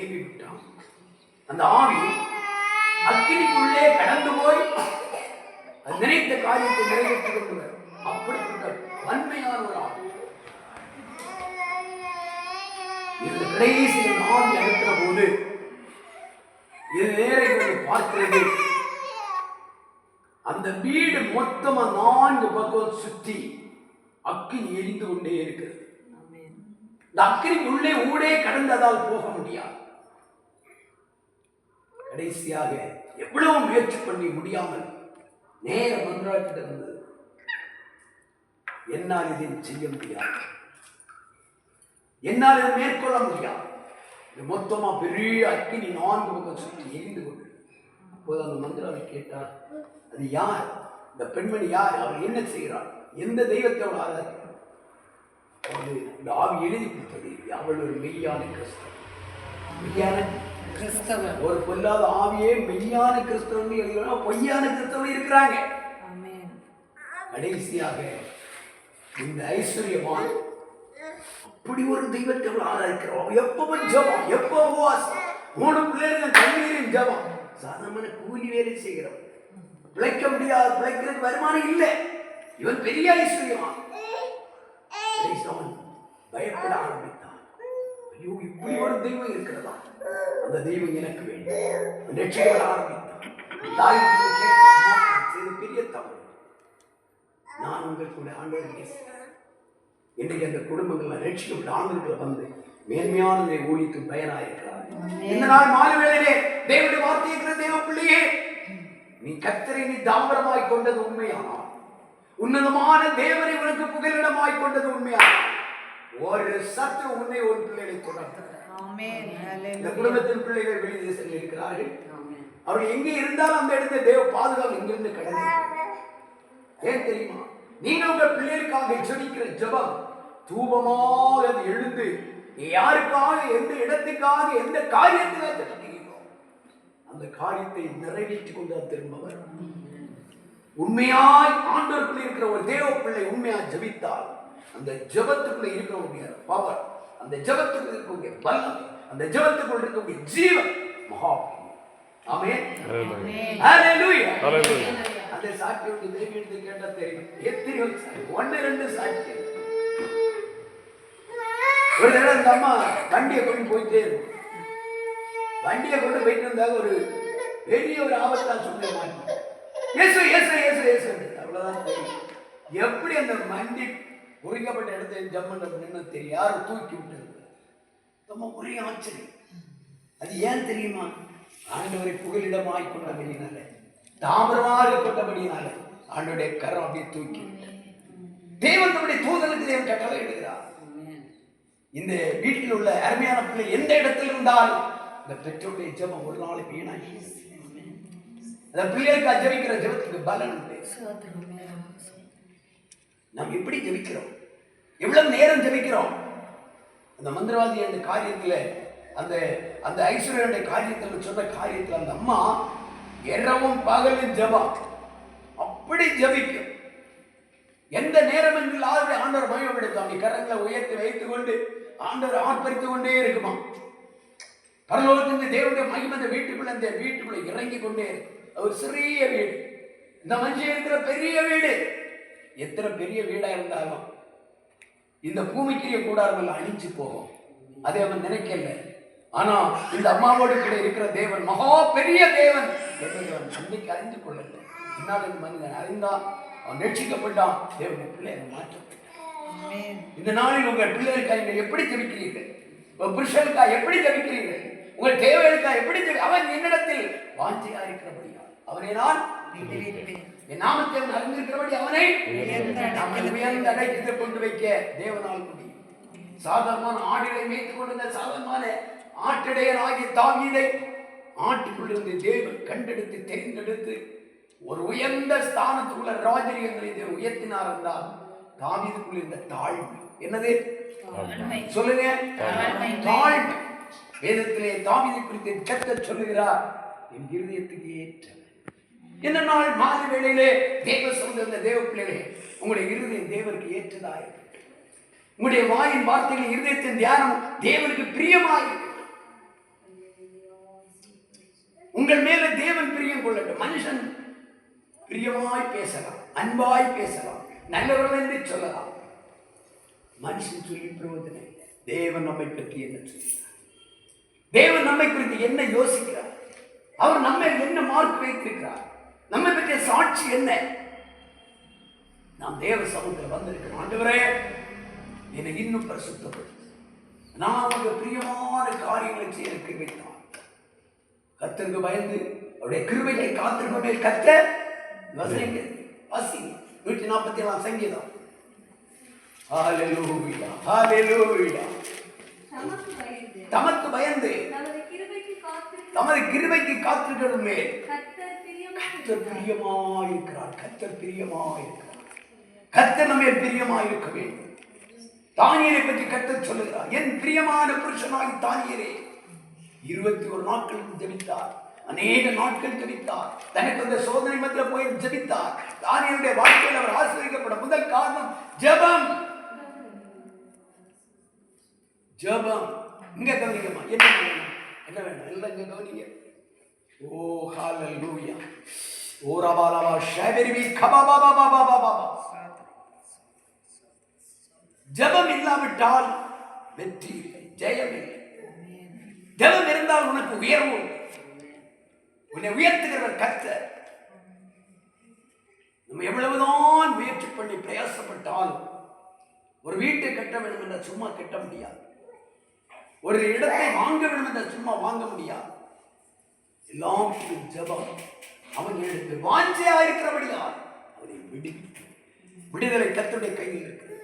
ஏவி விட்டான். அந்த ஆவி அக்கினிக்குள்ளே கடந்து போய் நினைத்த காரியத்தை நிறைவேற்றிக் கொண்டு வரும். அப்படிப்பட்ட வன்மையான ஒரு ஆவி. இந்த கடைசியில் ஆவி அனுப்பின போது இது நேரங்களை பார்க்கிறது. அந்த வீடு மொத்தமா 4 பக்கம் சுற்றி அக்கினி எரிந்து கொண்டே இருக்கிறது. இந்த அக்கினி உள்ளே ஊடே கடந்ததால் போக முடியாது. கடைசியாக எவ்வளவு முயற்சி பண்ணி முடியாமல் நேர மந்திரவாதியிடம் இருந்தது. என்னால் இதை செய்ய முடியாது, என்னால் இதை மேற்கொள்ள முடியாது. மொத்தமா பெரிய அக்கினி 4 பக்கம் சுற்றி எரிந்து கொண்டு. அப்போது அந்த மந்திரவாதி கேட்டார், அது யார்? இந்த பெண்மணி யார்? அவர் என்ன செய்கிறார்? எந்த தெய்வத்தை அவள் ஆராதிக்கிறார்? இந்த ஆவி எழுதி கொடுத்தது, அவள் ஒரு மெய்யான கிறிஸ்தவன். ஒரு பொல்லாத ஆவியே மெய்யான கிறிஸ்தவன் எழுதினா பொய்யான கிறிஸ்தவன் இருக்கிறாங்க. கடைசியாக இந்த ஐஸ்வர்யமான அப்படி ஒரு தெய்வத்தை ஆராதிக்கிறோம். எப்பவும் ஜபம், எப்போ உபவாசம், 3 பிள்ளைகள் கண்ணீரின் ஜபம். சாதாரண கூலி வேலை செய்கிறவன், பிழைக்க முடியாது, பிழைக்கிறதுக்கு வருமானம் இல்லை. இவன் பெரிய ஐஸ்வர்யமா பயப்பட ஆரம்பித்தான். ஐயோ, இப்படி ஒரு தெய்வம் இருக்கிறதா? அந்த தெய்வம் எனக்கு வேண்டும். ரட்சிக்கப்பட ஆரம்பித்தான். தாய் செய்த பெரிய தவறு. நான் உங்கள் கூட ஆண்டவர் பேசுகிறேன். இன்றைக்கு அந்த குடும்பங்கள் ரட்சிக்கப்பட்ட ஆண்டவர்களை வந்து மேன்மையான ஊழிக்கு பயனாயிருக்கிறார். இந்த நாள் மாலை வேளையிலே தேவனுடைய வார்த்தை இருக்கிற தேவ பிள்ளையே, நீ கர்த்தரை நீ தாம்பரமாய் கொண்டது உண்மையானால், உன்னதமான தேவனை உனக்கு புகலிடமாய் கொண்டது உண்மையானால், ஒரு சத்து உன்னை ஒரு பிள்ளைகளை தொடர்ந்து இந்த குடும்பத்தின் பிள்ளைகள் வெளி தேசத்தில் இருக்கிறார்கள். அவர்கள் எங்கே இருந்தாலும் அந்த இடத்துல தேவ பாதுகாப்பு இங்கிருந்து கடந்து. ஏன் தெரியுமா? நீங்க உங்க பிள்ளைகளுக்காக ஜெபிக்கிற ஜெபம் தூபமாக எழுந்து யாருக்காக, எந்த இடத்துக்காக, எந்த காரியத்துக்காக ஜெபிக்கிறீங்களோ அந்த காரியத்தை நிறைவேற்றி கொண்டு திரும்பவர். உண்மையாய் ஆண்டவருக்குள்ள இருக்கிற ஒரு தேவ பிள்ளை உண்மையாய் ஜெபித்தால் அந்த ஜெபத்துக்குள்ள இருக்கக்கூடிய பவர், அந்த ஜெபத்துக்குள்ள இருக்கக்கூடிய பலம், அந்த ஜெபத்துக்குள்ள இருக்கக்கூடிய ஜீவன் மகா. ஆமென். ஹalleluya. ஹalleluya. அந்த சாட்சியோட தேவியத்தை கேட்டா தெரியும். எத்தனையோ சாட்சி, 1-2 சாட்சி. ஒரு தடவை அந்த அம்மா வண்டியை கொண்டு போயிட்டே இருக்கும். வண்டியை கொண்டு போயிட்டு இருந்தாங்க. ஒரு பெரிய ஒரு ஆபத்தா சொல்ல மாட்டேன். இயேசு இயேசு இயேசு இயேசு அவ்வளவுதான் தெரியும். எப்படி அந்த வண்டி உரிக்கப்பட்ட இடத்தை ஜம்மன்னு தெரியும். யாரும் தூக்கி விட்டது. ரொம்ப ஒரே ஆச்சரியம். அது ஏன் தெரியுமா? ஆண்டவரை புகலிடமாய் கொண்டபடினால, தாமரமாக கொண்டபடினால ஆண்டவருடைய கரம் அப்படியே தூக்கி தேவன் தம்முடைய தூதனுக்கு தேவன் கட்டளை இடுகிறார். இந்த வீட்டில் உள்ள அருமையான பிள்ளை எந்த இடத்தில் இருந்தாலும் இந்த பெற்றோருடைய ஜெபம் ஒரு நாள் வீணாகி அந்த பிள்ளைகளுக்கு ஜெபிக்கிற ஜெபத்துக்கு பலன் உண்டு. நாம் எப்படி ஜெபிக்கிறோம்? எவ்வளவு நேரம் ஜெபிக்கிறோம்? அந்த மந்திரவாதி அந்த காரியத்துல, அந்த அந்த ஐஸ்வர்யனுடைய காரியத்தில் சொன்ன காரியத்தில் அந்த அம்மா இரவும் பகலும் ஜெபம் அப்படி ஜெபிக்கும். எந்த நேரம் என்று ஆண்டவர் மகிமைப்படுத்தும். அப்படி கரங்களை உயர்த்தி வைத்துக் கொண்டு ஆண்டவர் ஆர்ப்பரித்துக் கொண்டே இருக்குமா. பரலோகத்திலிருந்து தேவனுடைய மகிமை அந்த வீட்டுக்குள்ள இறங்கி கொண்டே இருக்கும். ஒரு சிறிய வீடு, இந்த மனுஷன் இருக்கிற பெரிய வீடு. எத்தனை பெரிய வீடா இருந்தாலும் இந்த பூமிக்குரிய கூடாரம் எல்லாம் அழிஞ்சு போகும். அதை அவன் நினைக்கல. ஆனா இந்த அம்மாவோடு கூட இருக்கிற தேவன் மகா பெரிய தேவன் என்பதை அவன் நம்பிக்கை அறிந்து கொள்ளல. இந்நாள் இந்த மனிதன் அறிந்தான், அவன் ரட்சிக்கப்பட்டான். தேவனுடைய பிள்ளைகளை மாற்றப்பட்டான். இந்த நாளில் உங்கள் பிள்ளைகளுக்காக நீங்கள் எப்படி ஜெபிக்கிறீர்கள்? உங்கள் புருஷனுக்கா எப்படி ஜெபிக்கிறீர்கள்? உங்கள் தேவைகளுக்கா எப்படி அவன் என்னிடத்தில் வாஞ்சையா இருக்கிறபடியா அவனை நான் என் நாமத்தை அவன் அறிந்திருக்கிறபடி அவனை உயர்ந்த அடைக்கத்தை கொண்டு வைக்க தேவனால் முடியும். சாதாரணமான ஆடுகளை மேய்த்துக் கொண்டிருந்த சாதாரணமான ஆட்டிடையனாகிய தாவீதை ஆட்டுக்குள்ளிருந்து தேவன் கண்டெடுத்து தெரிந்தெடுத்து ஒரு உயர்ந்த ஸ்தானத்துக்குள்ள ராஜரீகங்களை தேவன் உயர்த்தினார் என்றால் தாவீதுக்குள்ள இருந்த தாழ்மை என்னது? சொல்லுங்க, தாழ்மை. வேதத்திலே தாவீதை குறித்து கர்த்தர் சொல்லுகிறார், என் இருதயத்துக்கு ஏற்ற. இந்த நாள் மாலை வேளையிலே தேவ சமுதிர தேவ பிள்ளைகளே, உங்களுடைய இருதயம் தேவனுக்கு ஏற்றதாய், உங்களுடைய வாயின் வார்த்தைகள் இருதயத்தின் தியானம் தேவனுக்கு பிரியமாய், உங்கள் மேல தேவன் பிரியம் கொள்ளட்டும். மனுஷன் பிரியமாய் பேசலாம், அன்பாய் பேசலாம், நல்லவர்கள் என்று சொல்லலாம். மனுஷன் சொல்லி பிரயோஜனம் இல்லை. தேவன் நம்மை பற்றி என்ன சொல்கிறார்? தேவன் நம்மை குறித்து என்ன யோசிக்கிறார்? அவர் நம்மை என்ன மார்க் வைத்திருக்கிறார்? நம்மை பற்றிய சாட்சி என்ன? நாம் தேவ சமூகத்தில் வந்திருக்கிறோம். ஆண்டவரே, என்னை இன்னும் பரிசுத்தப்படுத்து, நான் அவங்க பிரியமான காரியங்களை செய்ய கிருபைத்தான். கர்த்தருக்கு பயந்து அவருடைய கிருபையை காத்திருக்கவே கர்த்தர் வசனங்கள் வாசிங்க. 147 சங்கீதம். ஹல்லேலூயா, ஹல்லேலூயா. தமக்கு பயந்து தமது கிருபைக்கு காத்திருக்கிறவர்கள் மேல் கர்த்தர் பிரியமாயிருக்கிறார். கர்த்தர் பிரியமாயிருக்கிறார். கர்த்தர் நம்ம பிரியமாயிருக்க வேண்டும். தானியேலை பற்றி கர்த்தர் சொல்லுகிறார், என் பிரியமான புருஷனாகி தானியேலே 21 நாட்களுக்கு ஜெபித்தார். அநேக நாட்கள் ஜெபித்தார். தனக்கு அந்த சோதனை மத்தியில் போய் ஜெபித்தார். தானியேலுடைய வாழ்க்கையில் அவர் ஆசீர்வதிக்கப்பட முதல் காரணம் ஜெபம். ஜெபம். இங்க கவனிக்கமா, என்ன வேணும்? என்ன வேணும்? எல்லாம் இங்க கவனிங்க. ஓ ஹல்லேலூயா. ஓ ரபாலபா ஷபரிவி கபாபாபாபாபாபா. ஜெபம் இல்லாவிட்டால் வெற்றி இல்லை, ஜெயம் இல்லை. ஜெபம் இருந்தால் உனக்கு உயர்வு, உன்னை உயர்த்துகிறவர் கர்த்தர். நம்ம எவ்வளவுதான் முயற்சி பண்ணி பிரயாசப்பட்டாலும் ஒரு வீட்டை கட்ட வேண்டும் என்ற சும்மா கட்ட முடியாது. ஒரு இடத்தை வாங்க வேண்டும் என்ற சும்மா வாங்க முடியாது. எல்லாம் ஜெபம். அவர்களுக்கு வாஞ்சையா இருக்கிறபடியால் அவரை விடுதலை கர்த்தருடைய கையில் இருக்கிறது.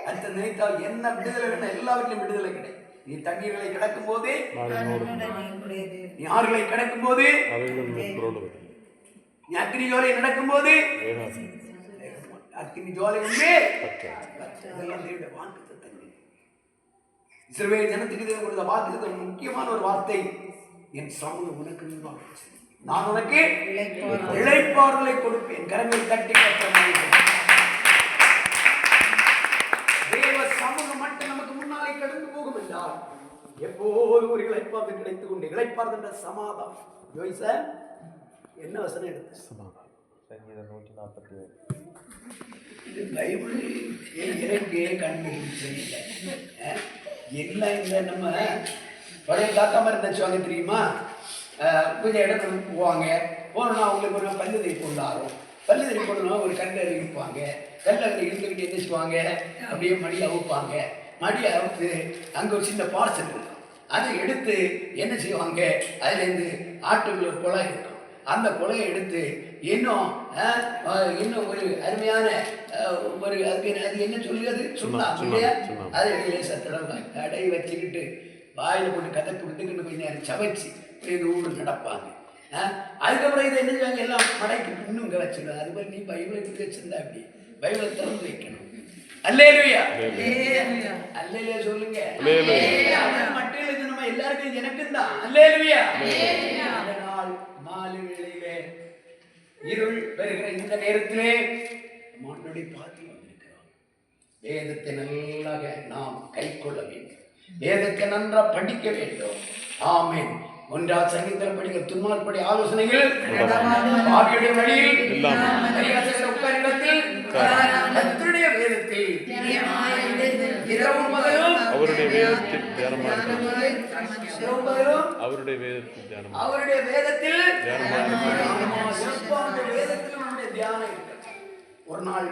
கர்த்தர் நினைத்தால் என்ன விடுதலை வேணும், எல்லாவற்றிலும் விடுதலை கிடைக்கும். நீ தண்ணீர்களை கிடக்கும் போதே, நீ ஆறுகளை கிடக்கும் போது, நீ அக்னி ஜோலை நடக்கும் போது, அக்னி ஜோலை உண்மை வாக்குத்தத்தங்கள். இஸ்ரவேல் ஜனத்துக்கு தேவன் கொடுத்த வாக்குத்தத்தம் முக்கியமான ஒரு வார்த்தை, என் சமூகம் உனக்கு முன்பாக நான் உனக்கு இளைப்பாறுதலை கொடுப்பேன். கரங்களை தட்டி தேவ சமூகம் மட்டும் நமக்கு முன்னாலே கடந்து போகும் என்றால் எப்போது ஒரு இளைப்பாறுதல் கிடைத்துக் கொண்டு இளைப்பாறுதல் என்ற சமாதானம். ஜோய்ச என்ன வசனம் எடுத்து? சங்கீதம் 147. இது பைபிள் எனக்கே கண்டுபிடிச்சு எல்லாம் இந்த நம்ம பழைய தாத்தா மாதிரி தச்சுவாங்க தெரியுமா? கொஞ்சம் இடத்துல போவாங்க, போனோம்னா அவங்களுக்கு ஒரு பல்லு தை கொண்டாடும். பல்லு தை போடணும், ஒரு கல்லறை இழுப்பாங்க. கல்லறை இழுத்துக்கிட்டு என்ன செய்வாங்க, அப்படியே மடி அவுப்பாங்க. மடி அவுத்து அங்கே ஒரு சின்ன பார்சல் இருக்கும், அதை எடுத்து என்ன செய்வாங்க, அதுலேருந்து ஆட்டுக்குள்ள ஒரு குழாய் இருக்கும். அந்த குழையை எடுத்து இன்னும் ஒரு அருமையான ஒரு அதுக்கு அது என்ன சொல்லுறது, சுண்ணாம்பு இல்லையா, அதை லேசாக தடை வச்சுக்கிட்டு வாயில் போட்டு கதக்கு விட்டுக்கிட்டு கொஞ்சம் நேரம் சமைச்சு இது ஊடு நடப்பாங்க. அதுக்கப்புறம் இதை என்ன செய்வாங்க, எல்லாம் மடைக்கு இன்னும் இங்கே வச்சுருவாங்க. அது மாதிரி நீ பைபிளை இப்படி வச்சிருந்தா அப்படி பைபிளை திறந்து வைக்கணும். அல்லேலூயா, அல்லேலூயா சொல்லுங்க. மட்டும் இல்லை, நம்ம எல்லாருக்கும் எனக்கும் தான் அல்லேலூயா. நாள் மாலை வேளையிலே இருள் வருகிற இந்த நேரத்திலே மண்ணுடைய பாத்தி வந்திருக்கிறோம். வேதத்தை நல்லாக நாம் கை கொள்ள வேண்டும், வேதத்தை நன்றா படிக்க வேண்டும். ஆமென். ஒன்றாவது சங்கீதத்தில் படிக்க துன்மார்க்குடைய ஆலோசனைகள் பாவியுடைய வழியில் உட்காரிடத்தில் கர்த்தருடைய வேதத்தில் இரவும் பகலும் அவருடைய வேதத்தில் அவருடைய வேதத்தில் தியானம். ஒரு நாள்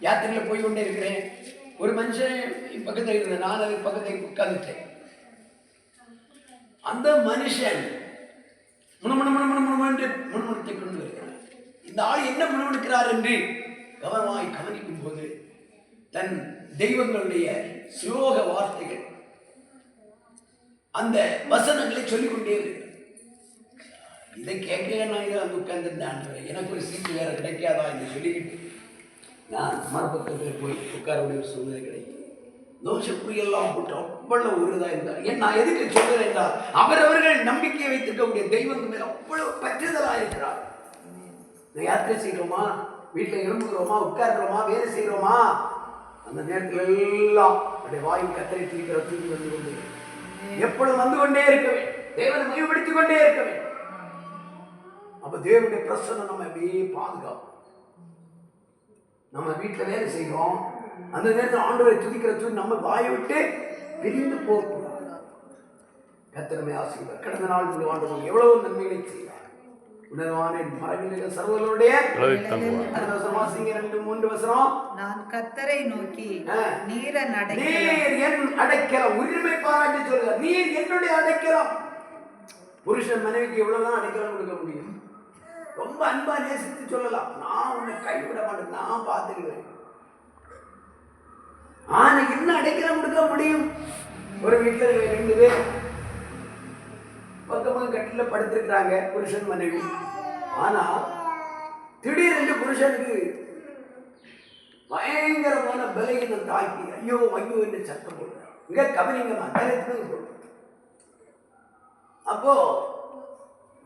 யாத்திரையில் போய் கொண்டே இருக்கிறேன். ஒரு மனுஷன் பக்கத்தில் இருந்தேன், நான் அது பக்கத்தில் உட்கார்ந்துட்டேன். அந்த மனுஷன் முணுமுணுத்தை கொண்டு வருகிறார். இந்த ஆள் என்ன முணுமுணுக்கிறார் என்று கவனமாய் கவனிக்கும் போது தன் தெய்வங்களுடைய ஸ்லோக வார்த்தைகள், அந்த வசனங்களை சொல்லிக் கொண்டே இருக்கிறார். இதை கேட்க நான் அங்கே உட்கார்ந்துருந்தேன். எனக்கு ஒரு சீட்டு வேற கிடைக்காதா என்று சொல்லிக்கிட்டு நான் மறுபக்கத்தில் போய் உட்கார ஒரு சூழ்நிலை கிடைக்கும். தோஷக்குறியெல்லாம் போட்டு அவ்வளவு உறுதியாக இருந்தார். ஏன் நான் எதுக்கு சொல்கிறேன் என்றால், அவரவர்கள் நம்பிக்கையை வைத்திருக்கக்கூடிய தெய்வங்கள் மேல் அவ்வளவு பற்றுதலாக இருக்கிறார். யாத்திரை செய்கிறோமா, வீட்டில் எழும்புகிறோமா, உட்கார்கிறோமா, வேலை செய்கிறோமா, அந்த நேரத்தில் எல்லாம் அப்படியே வாயில் கத்தரை தூக்கி வந்து கொண்டே எப்பொழுதும் வந்து கொண்டே இருக்க வேண்டும். தேவனை மையப்படுத்திக் கொண்டே இருக்க வேண்டும். அப்ப தேவனுடைய பிரசன்னம் நம்ம அப்படியே பாதுகாக்கும். நம்ம வீட்டில் வேலை செய்கிறோம், அந்த நேரத்தில் ஆண்டவரை துதிக்கிற தூக்கி நம்ம வாயை விட்டு பிரிந்து போகக்கூடாது. கர்த்தரை ஆசீர்வாதம். கடந்த நாள் முழு ஆண்டவர் எவ்வளவு நன்மைகளை செய்வார். உன்னதமான மரபினர்கள் சர்வர்களுடைய நான் கர்த்தரை நோக்கி நீர் என் அடைக்கலம். உரிமை பாராட்டி சொல்கிறார், நீர் என்னுடைய அடைக்கலம். புருஷன் மனைவிக்கு எவ்வளவுதான் அடைக்கலம் கொடுக்க முடியும்? ரொம்ப அன்பா நேசித்து சொல்லலாம், நான் உன்னை கைவிட மாட்டேன், நான் பார்த்துக்கிறேன். ஆனா என்ன அடைக்கலம் கொடுக்க முடியும்? ஒரு வீட்டுல 2 பேர் பக்கமாக கட்டில படுத்திருக்கிறாங்க, புருஷன் மனைவி. ஆனா திடீரென்று புருஷனுக்கு பயங்கரமான பலகீனம் தாக்கி ஐயோ ஐயோ என்று சத்தம் போடுறாங்க. இங்க கவனிங்க, நான் சொல்றேன். அப்போ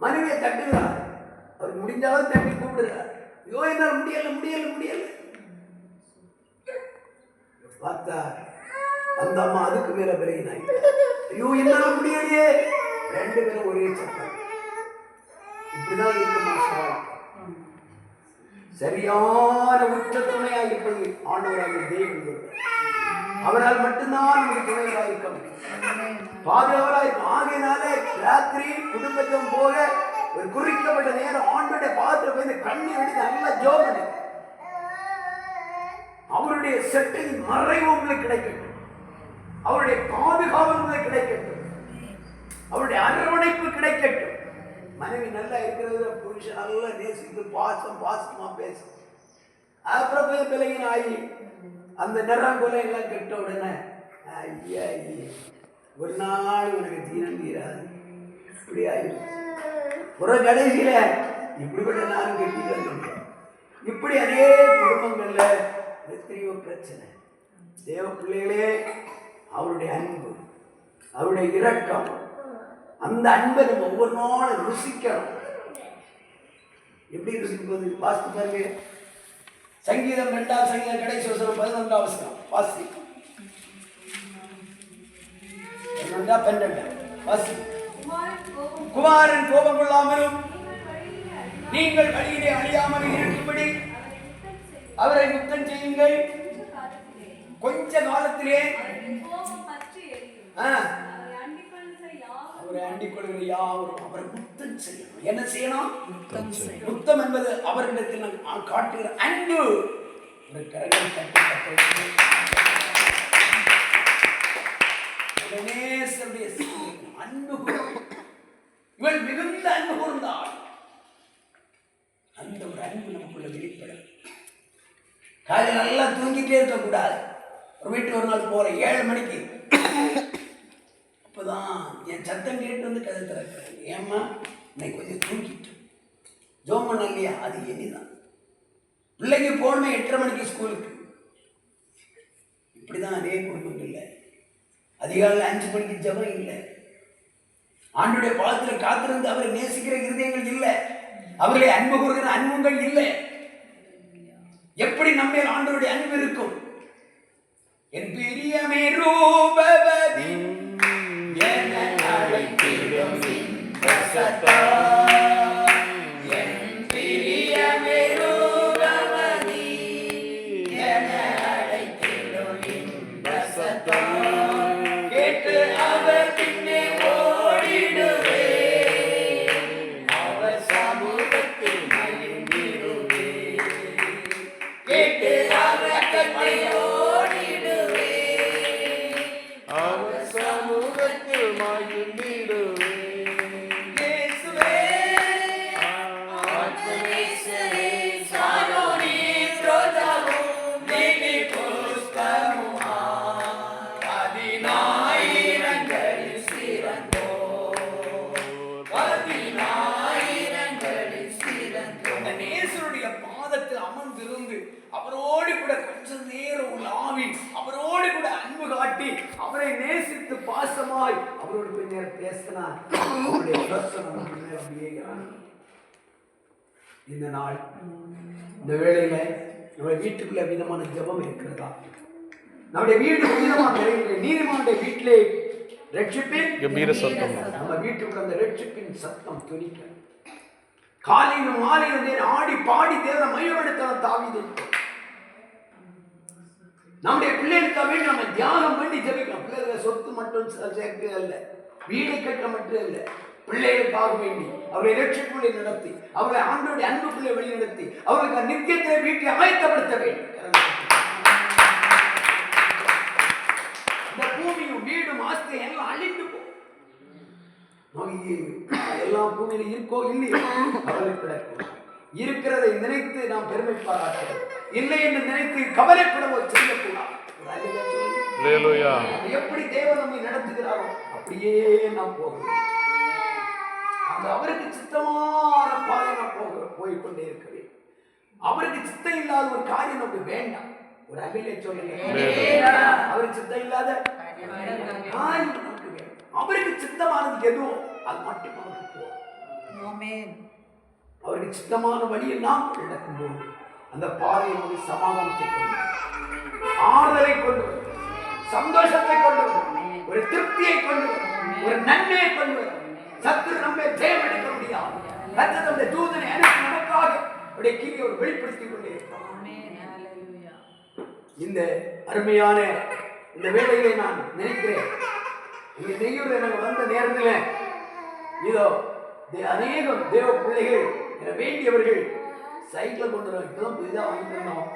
மனைவியை தட்டுகிறார். அவர் முடிஞ்சாலும் தட்டி கூப்பிடுறார். ஐயோ என்னால் முடியல முடியல முடியல. பார்த்தா அந்த அம்மா அதுக்கு மேல பலகீனாய், ஐயோ என்னால முடியலையே. 2 பேரும் ஒரே சத்தம். இப்படிதான் இருக்கு மனுஷன். சரியான உச்ச துணையாக இருப்பது ஆண்டவராகிய தேவன். அவரால் மட்டும்தான் நமக்கு துணைவராக இருக்க முடியும், பாதுகாவலாக இருக்கும். ஆகையினாலே ராத்திரி குடும்பத்தும் போக ஒரு குறிக்கப்பட்ட நேரம் ஆண்டோடைய பாத்திரம் போய் கண்ணி வெடி நல்லா ஜோம் பண்ணி அவருடைய செட்டில் மறைவு உங்களுக்கு கிடைக்கட்டும், அவருடைய பாதுகாவல் உங்களுக்கு கிடைக்கட்டும், அவருடைய அரவணைப்பு கிடைக்கட்டும். மனைவி நல்லா இருக்கிறது, புருஷன் நல்லா நேசித்து பாசமா பேசும். அப்புறம் போய் பிள்ளைங்க ஆகி அந்த நிறங்கொலை எல்லாம் கெட்ட உடனே ஐயா ஒரு நாள் உனக்கு தீனம் தீராது இப்படி ஆயிடும். ஒரு கடைசியில இப்படிப்பட்ட நானும் கெட்டிட்டு வந்து இப்படி அதே குடும்பங்கள்ல எத்தனையோ பிரச்சனை. தேவ பிள்ளைகளே, அவருடைய அன்பு, அவருடைய இரக்கம், அந்த அன்பை நம்ம ஒவ்வொரு நாளும் ருசிக்கணும். எப்படி ருசிப்பது? வாசித்து பாருங்க. சங்கீதம் 2ஆம் சங்கீதம் கடைசி வசனம் 11ஆம் வசனம் வாசி. 12 வாசி. குமாரன் கோபம் கொள்ளாமலும் நீங்கள் வழியிலே அழியாமலும் இருக்கும்படி அவரை யுத்தம் செய்யுங்கள். கொஞ்ச காலத்திலே அவரை அண்டிக் கொள்கிற யாவரும் அவரை யுத்தம் செய்யணும். என்ன செய்யணும்? யுத்தம் என்பது அவரிடத்தில் காட்டுகிற அன்பு. ஒரு கரங்கள் தட்டி அன்பு இவள் மிகுந்த அன்பு கூர்ந்தாள். அந்த ஒரு அன்பு நமக்குள்ள வெளிப்படும். காலையில் நல்லா தூங்கிட்டே இருக்கக்கூடாது. ஒரு வீட்டு ஒரு நாள் போற 7 மணிக்கு அப்போதான் என் சத்தம் கேட்டு வந்து கதை திறக்கிறேன். ஏம்மா இன்னைக்கு கொஞ்சம் தூங்கிட்டு ஜோம் பண்ண இல்லையா? அது எனிதான். பிள்ளைங்க போகணுமே 8:30 மணிக்கு ஸ்கூலுக்கு. இப்படிதான் அதே குடும்பம் இல்லை. அதிகாலையில் 5 மணிக்கு ஜபம் இல்லை. ஆண்டுடைய பாதத்தில் காத்திருந்து அவரை நேசிக்கிற இருதயங்கள் இல்லை. அவர்களை அன்பு கூறுகிற அன்புங்கள் இல்லை. எப்படி நம்ம ஆண்டவருடைய அன்பு இருக்கும்? என் பிரியமே ரூபவதி என அழைத்திடும் என் பிரியமே ரூபவதி என அழைத்திடும் கேட்டு அவர் பின்னே ஓடிடுவே, அவர் சமூகத்தில் மகிழ்ந்திடுவே. கேட்டு அவர் கட்டி ஓடிடுவே, அவர் சமூகத்தில் மகிழ்ந்திடுவே. இயேசுவே ஆத்மநேசரே சாரோனி ரோஜாவும் நீதி புஷ்பமுமா பதினாயிரங்களில் சிறந்தோர், பதினாயிரங்களில் சிறந்தோர். நேசருடைய பாதத்தில் அமர்ந்திருந்து அவரோடு கூட கொஞ்சம் நேரம் உலாவி அவரோடு கூட அன்பு காட்டி அவரை நேசித்து பாசமாய் அவரோடு கொஞ்ச நேரம் பேசினார். இந்த நாள் இந்த வேளையில நம்ம வீட்டுக்குள்ள விதமான ஜபம் இருக்கிறதா? நம்முடைய வீடு விதமான நீதிமானுடைய வீட்டிலே ரட்சிப்பின் கம்பீர சத்தம், நம்ம வீட்டுக்குள்ள அந்த ரட்சிப்பின் சத்தம் துணிக்க காலையிலும் மாலையிலும் ஆடி பாடி தேவனை மையப்படுத்த தாவீது. நம்முடைய பிள்ளைகளுக்காக நம்ம தியாகம் பண்ணி ஜெபிக்கணும். பிள்ளைகளை சொத்து மட்டும் சேர்க்க அல்ல, வீடு கட்ட மட்டும் அல்ல, பிள்ளைகளுக்காக வேண்டி அவர்களை ரட்சிப்புகளை நடத்தி அவர்களை ஆண்டோடைய அன்புக்குள்ளே வழி நடத்தி அவர்களுக்கு நித்தியத்தை வீட்டை அமைக்கப்படுத்த வேண்டும். இந்த பூமியும் வீடும் ஆஸ்தியும் எல்லாம் அழிந்து போ. எல்லா பூமியில இருக்கோ இல்லையோ கவலைப்படக்கூடாது. இருக்கிறதை நினைத்து நாம் பெருமை பாராட்டுகிறோம், இல்லை என்று நினைத்து கவலைப்படவோ செய்யக்கூடாது. எப்படி தேவன் நம்மை நடத்துகிறாரோ அப்படியே நாம் போகிறோம். அந்த அவருக்கு சித்தமான பாதை நாம் போய்கொண்டே இருக்கிறேன். அவருக்கு சித்தம் இல்லாத ஒரு காரியம் நமக்கு வேண்டாம். ஒரு அகிலே சொல்லுங்க, அவருக்கு சித்தம் இல்லாத காரியம் நமக்கு வேண்டாம். அவருக்கு சித்தமானது எதுவோ அது மட்டும் நமக்கு போகும். அவருக்கு சித்தமான வழியில் நாம் நடக்கும்போது அந்த பாதையை நமக்கு சமாதானத்தை கொண்டு ஆறுதலை கொண்டு வரும், சந்தோஷத்தை கொண்டு வரும், ஒரு திருப்தியை கொண்டு வரும், ஒரு நன்மையை கொண்டு வரும். சத்துரு நம்மை ஜெயம் எடுக்க முடியாது. கர்த்தர் தம்முடைய தூதனை அனுப்பி நமக்காக அவருடைய கிரியை ஒரு வெளிப்படுத்திக் கொண்டே இருக்கிறார். இந்த அருமையான இந்த வேளையிலே நான் நினைக்கிறேன், இங்க நெய்யூரில் நாங்கள் வந்த நேரத்தில் இதோ அநேகம் தேவ பிள்ளைகள் என வேண்டியவர்கள் சைக்கிள் கொண்டு வருவாங்க. இப்பதான் புதிதாக வாங்கிட்டு இருந்தோம்,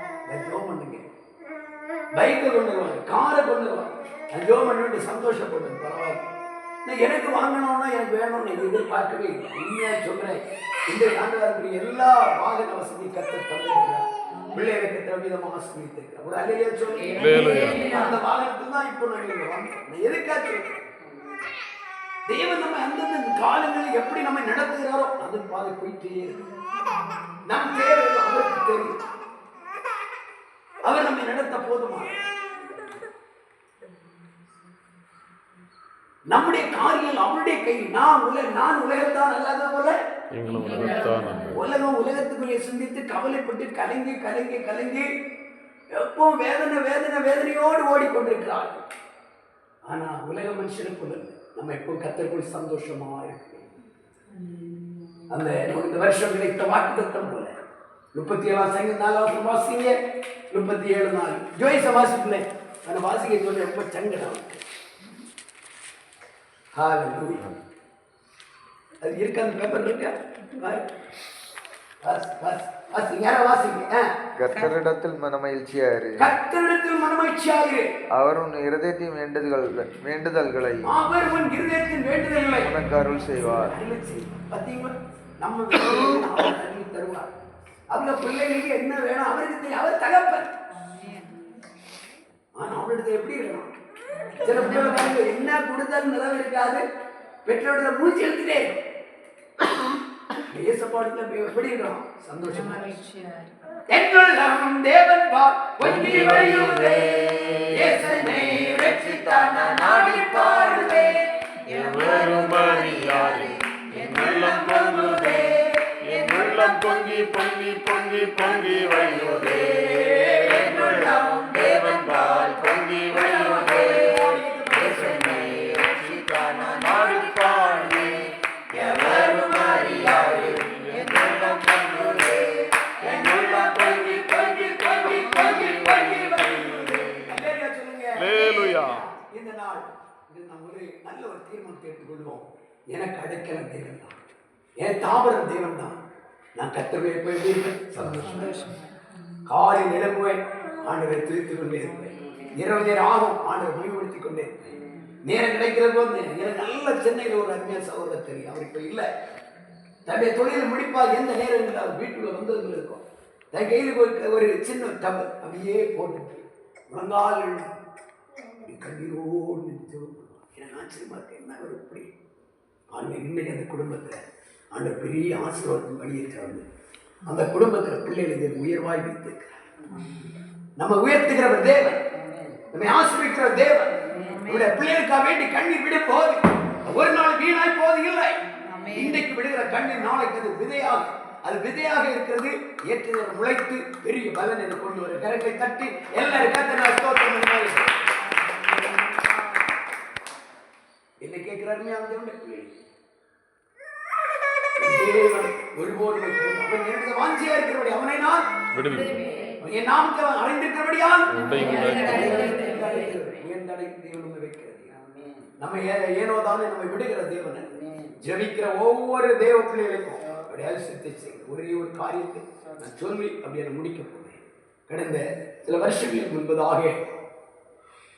ஜோம் பண்ணுங்க. பைக்கை கொண்டு வருவாங்க, காரை கொண்டு வருவாங்க. நான் ஜோம் பண்ணிட்டு சந்தோஷப்படுவேன். பரவாயில்ல, நான் எனக்கு வாங்கணும்னா எனக்கு வேணும்னு எதிர்பார்க்கவே இல்லை. உண்மையாக சொல்றேன், இந்த ஆண்டு எல்லா வாகன வசதி கற்று தந்திருக்கிறார். பிள்ளைகளுக்கு திரவிதமாக ஆசிரியத்திருக்கிறார். ஒரு அலையா சொல்லி அந்த வாகனத்தில் தான் இப்போ நாங்கள் வாங்க எதுக்காக தேவன் நம்ம அந்தந்த காலங்களில் எப்படி நம்ம நடத்துகிறாரோ அது பாதை போயிட்டே இருக்கு. நம் தேவை அவருக்கு தெரியும். அவர் நம்மை நடத்த போதுமா? நம்முடைய காரியம் அவருடைய கையில். நான் உலகத்தான் அல்லாத போல உலகத்துக்குள்ளே சிந்தித்து கவலைப்பட்டு கலங்கி கலங்கி கலங்கி எப்போ வேதனையோடு ஓடிக்கொண்டிருக்கிறார்கள். ஆனா உலக மனுஷனுக்குள்ள நம்ம எப்போ கர்த்தருக்குள் சந்தோஷமா இருக்கு. அந்த இந்த வருஷம் கிடைத்த வாக்குத்தத்தம் போல 37 சங்கீதம் 4 வாசிங்க, 37 நாள் ஜோய்ஸ வாசிக்கல அந்த வாசிக்க சொல்ல ரொம்ப சங்கடம். ஹalleluya. அது இருக்க அந்த பேப்பர் இருக்கா? கர்த்தரிடத்தில் மனமகிழ்ச்சியாயிரு. கர்த்தரிடத்தில் மனமகிழ்ச்சியாயிரு. அவர் உன் இருதயத்தின் வேண்டுதல்களை உனக்கு அருள் செய்வார். பாத்தீங்களா, நம்ம தருவார். அவங்க பிள்ளைகளுக்கு என்ன வேணும் அவருக்கு அவர் தகப்பன். ஆனா அவரிடத்துல எப்படி இருக்கணும்? சில பிள்ளைகள் என்ன கொடுத்தாலும் நிலவு இருக்காது, பெற்றோட மூச்சு எடுத்துட்டே ஏசப்பாடுல எப்படி இருக்கணும்? சந்தோஷமா தேவன் பொங்கி வழியுதே, இயேசுவை ரட்சித்தான நாடி பாடுவே, எவரும் அறியாரே என் உள்ளம் பொங்குதே, என் உள்ளம் பொங்கி பொங்கி பொங்கி பொங்கி வழியுதே, என் உள்ளம் தேவன் பால் பொங்கி வழியுதே, இயேசுவை ரட்சித்தான நாடி பாடுவே, எவரும் அறியாரே என் உள்ளம் பொங்குதே, என் உள்ளம் பொங்கி பொங்கி பொங்கி பொங்கி பொங்கி வழியுதே. அல்லேலூயா. இந்த நாள் நாம் ஒரு நல்ல ஒரு தீர்மானத்தை எடுத்துக்கொள்வோம். எனக்கு அடைக்கலம் தேவன் தான், என் தாவரம் தேவன் தான். நான் கர்த்தருடைய போய் சந்தோஷம் காலை நிலவுவேன், ஆண்டவரை துதித்துக் கொண்டே இருப்பேன். இரவு நேரம் ஆகும், ஆண்டவர் மகிமைப்படுத்திக் கொண்டே இருப்பேன். நேரம் கிடைக்கிற போது எனக்கு நல்ல சென்னையில் ஒரு அருமையான சகோதரர் தெரியும். அவர் இப்போ இல்லை, தன்னுடைய தொழிலை முடிப்பால் எந்த நேரங்களில் அவர் வீட்டுக்குள்ள வந்து இருக்கும். தன் கையில் ஒரு சின்ன டபுள் அப்படியே போட்டுட்டு முழங்கால் கண்ணீரோடு நின்று எனக்கு ஆச்சரியமா இருக்கு. என்ன ஒரு இப்படி ஆண்மை இன்னைக்கு அந்த குடும்பத்தை ஆண்ட பெரிய ஆசீர்வாதம் வெளியேற்றாங்க. அந்த குடும்பத்தில் பிள்ளைகளை உயர்வாய் வைத்திருக்கிறார். நம்ம உயர்த்துகிறவர் தேவன், நம்மை ஆசீர்வதிக்கிற தேவன். நம்முடைய பிள்ளைகளுக்காக வேண்டி கண்ணீர் விட போது ஒரு நாள் வீணாய் போது இல்லை. இன்றைக்கு விடுகிற கண்ணீர் நாளைக்கு அது விதையாக இருக்கிறது. ஏற்ற முளைத்து பெரிய பலன் என்று கொண்டு வர கரத்தை தட்டி எல்லாரும் என்ன கேட்கிறாருமே அந்த ஒருபோது அவன் வாஞ்சியா இருக்கிறபடி அவனை நான் என் நாமத்தை அறிந்திருக்கிறபடியால் நம்ம ஏனோதானே நம்ம விடுகிற தேவனை ஜெபிக்கிற ஒவ்வொரு தேவ பிள்ளைகளுக்கும் அப்படி அதிசயத்தை செய்ய ஒரே ஒரு காரியத்தை நான் சொல்லி அப்படியே முடிக்க போனேன். கடந்த சில வருஷங்களுக்கு முன்பதாக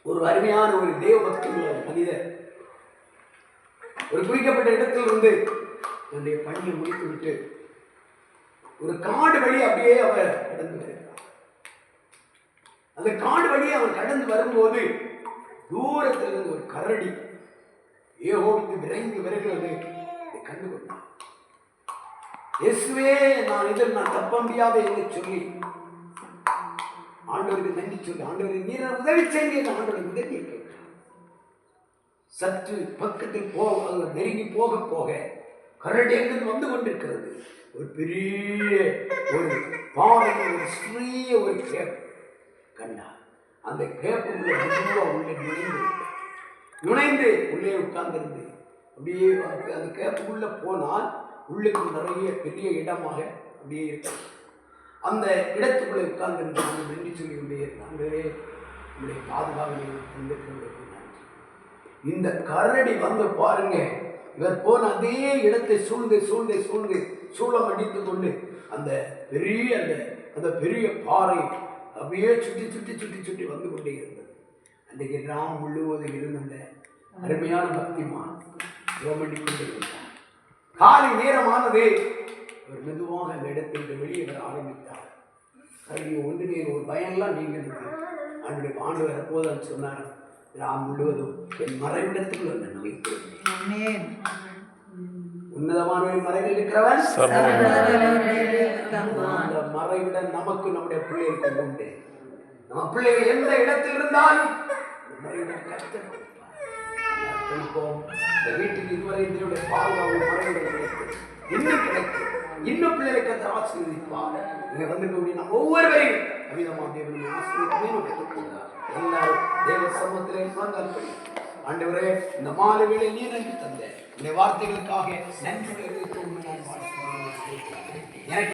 ஒரு அருமையான ஒரு தேவ பக்தியுள்ள மனிதர் ஒரு குறிக்கப்பட்ட இடத்தில் இருந்து தன்னுடைய பணியை முடித்து விட்டு ஒரு காடு வழி அப்படியே அவர் கடந்து வருகிறார். அந்த காடு வழியை அவர் கடந்து வரும்போது தூரத்தில் இருந்து ஒரு கரடி ஏகோபித்து விரைந்து வருகிறது கண்டு கொண்டார். இயேசுவே, நான் இதில் நான் தப்ப முடியாது என்று சொல்லி ஆண்டவருக்கு நன்றி சொல்லி ஆண்டவரை நீர் உதவி செய்ய ஆண்டவரை உதவி கேட்டார். சற்று பக்கத்தில் நெருங்கி போக போக கரடி எங்கு வந்து கொண்டிருக்கிறது. ஒரு பெரிய ஒரு பாறையில் ஒரு சிறிய ஒரு கேப் கண்டார். அந்த கேப்பு உள்ளே நுழைந்து உள்ளே உட்கார்ந்திருந்து அப்படியே அந்த கேப்புக்குள்ள போனால் உள்ளுக்கு நிறைய பெரிய இடமாக அப்படியே இருக்கும். அந்த இடத்துக்குள்ளே உட்கார்ந்திருந்து நன்றி சொல்லி கொண்டே இருந்தாங்க. உங்களுடைய பாதுகாவலை இந்த கரடி வந்து பாருங்க, இவர் போன அதே இடத்தை சூளம் அடித்துக் கொண்டு அந்த பெரிய பாறை அப்படியே சுற்றி வந்து கொண்டே இருந்தது. அன்றைக்கு ராம் முழுவதும் இருந்த அந்த அருமையான பக்திமான் ரோமண்டி கொண்டிருந்தார். காலை நேரமானது, ஒரு மெதுவாக அந்த இடத்திற்கு வெளியே வர ஆரம்பித்தார். கல்வி ஒன்றுமே ஒரு பயம்லாம் நீங்கள் ஆண்டு வரப்போது அவர் சொன்னார், ராம் முழுவதும் என் மறைவிடத்துக்குள் என்னை வைத்திருக்கிறேன். உன்னதமான மறைவில் இருக்கிறவன் அந்த மறைவிடம் நமக்கு நம்முடைய பிள்ளைகளுக்கு உண்டு. நம்ம பிள்ளைகள் எந்த இடத்தில் இருந்தாலும் மறைவிடம் கர்த்தர் கொடுப்பார். இந்த வீட்டுக்கு இதுவரை இதனுடைய பாதுகாப்பு மறைவிடம் கிடைக்கும், இன்னும் கிடைக்கும். இன்னும் பிள்ளைகளை கர்த்தர் ஆசீர்வதிப்பார். இங்க வந்து நம்ம ஒவ்வொருவரையும் அமிதமாக தேவனுடைய ஆசீர்வாதத்தை எல்லாரும் தேவ சமூகத்திலே பங்காற்படி. ஆண்டவரே, இந்த மாலை வேளை நீ நன்றி தந்த இந்த வார்த்தைகளுக்காக நன்றி தெரிவித்து எனக்கு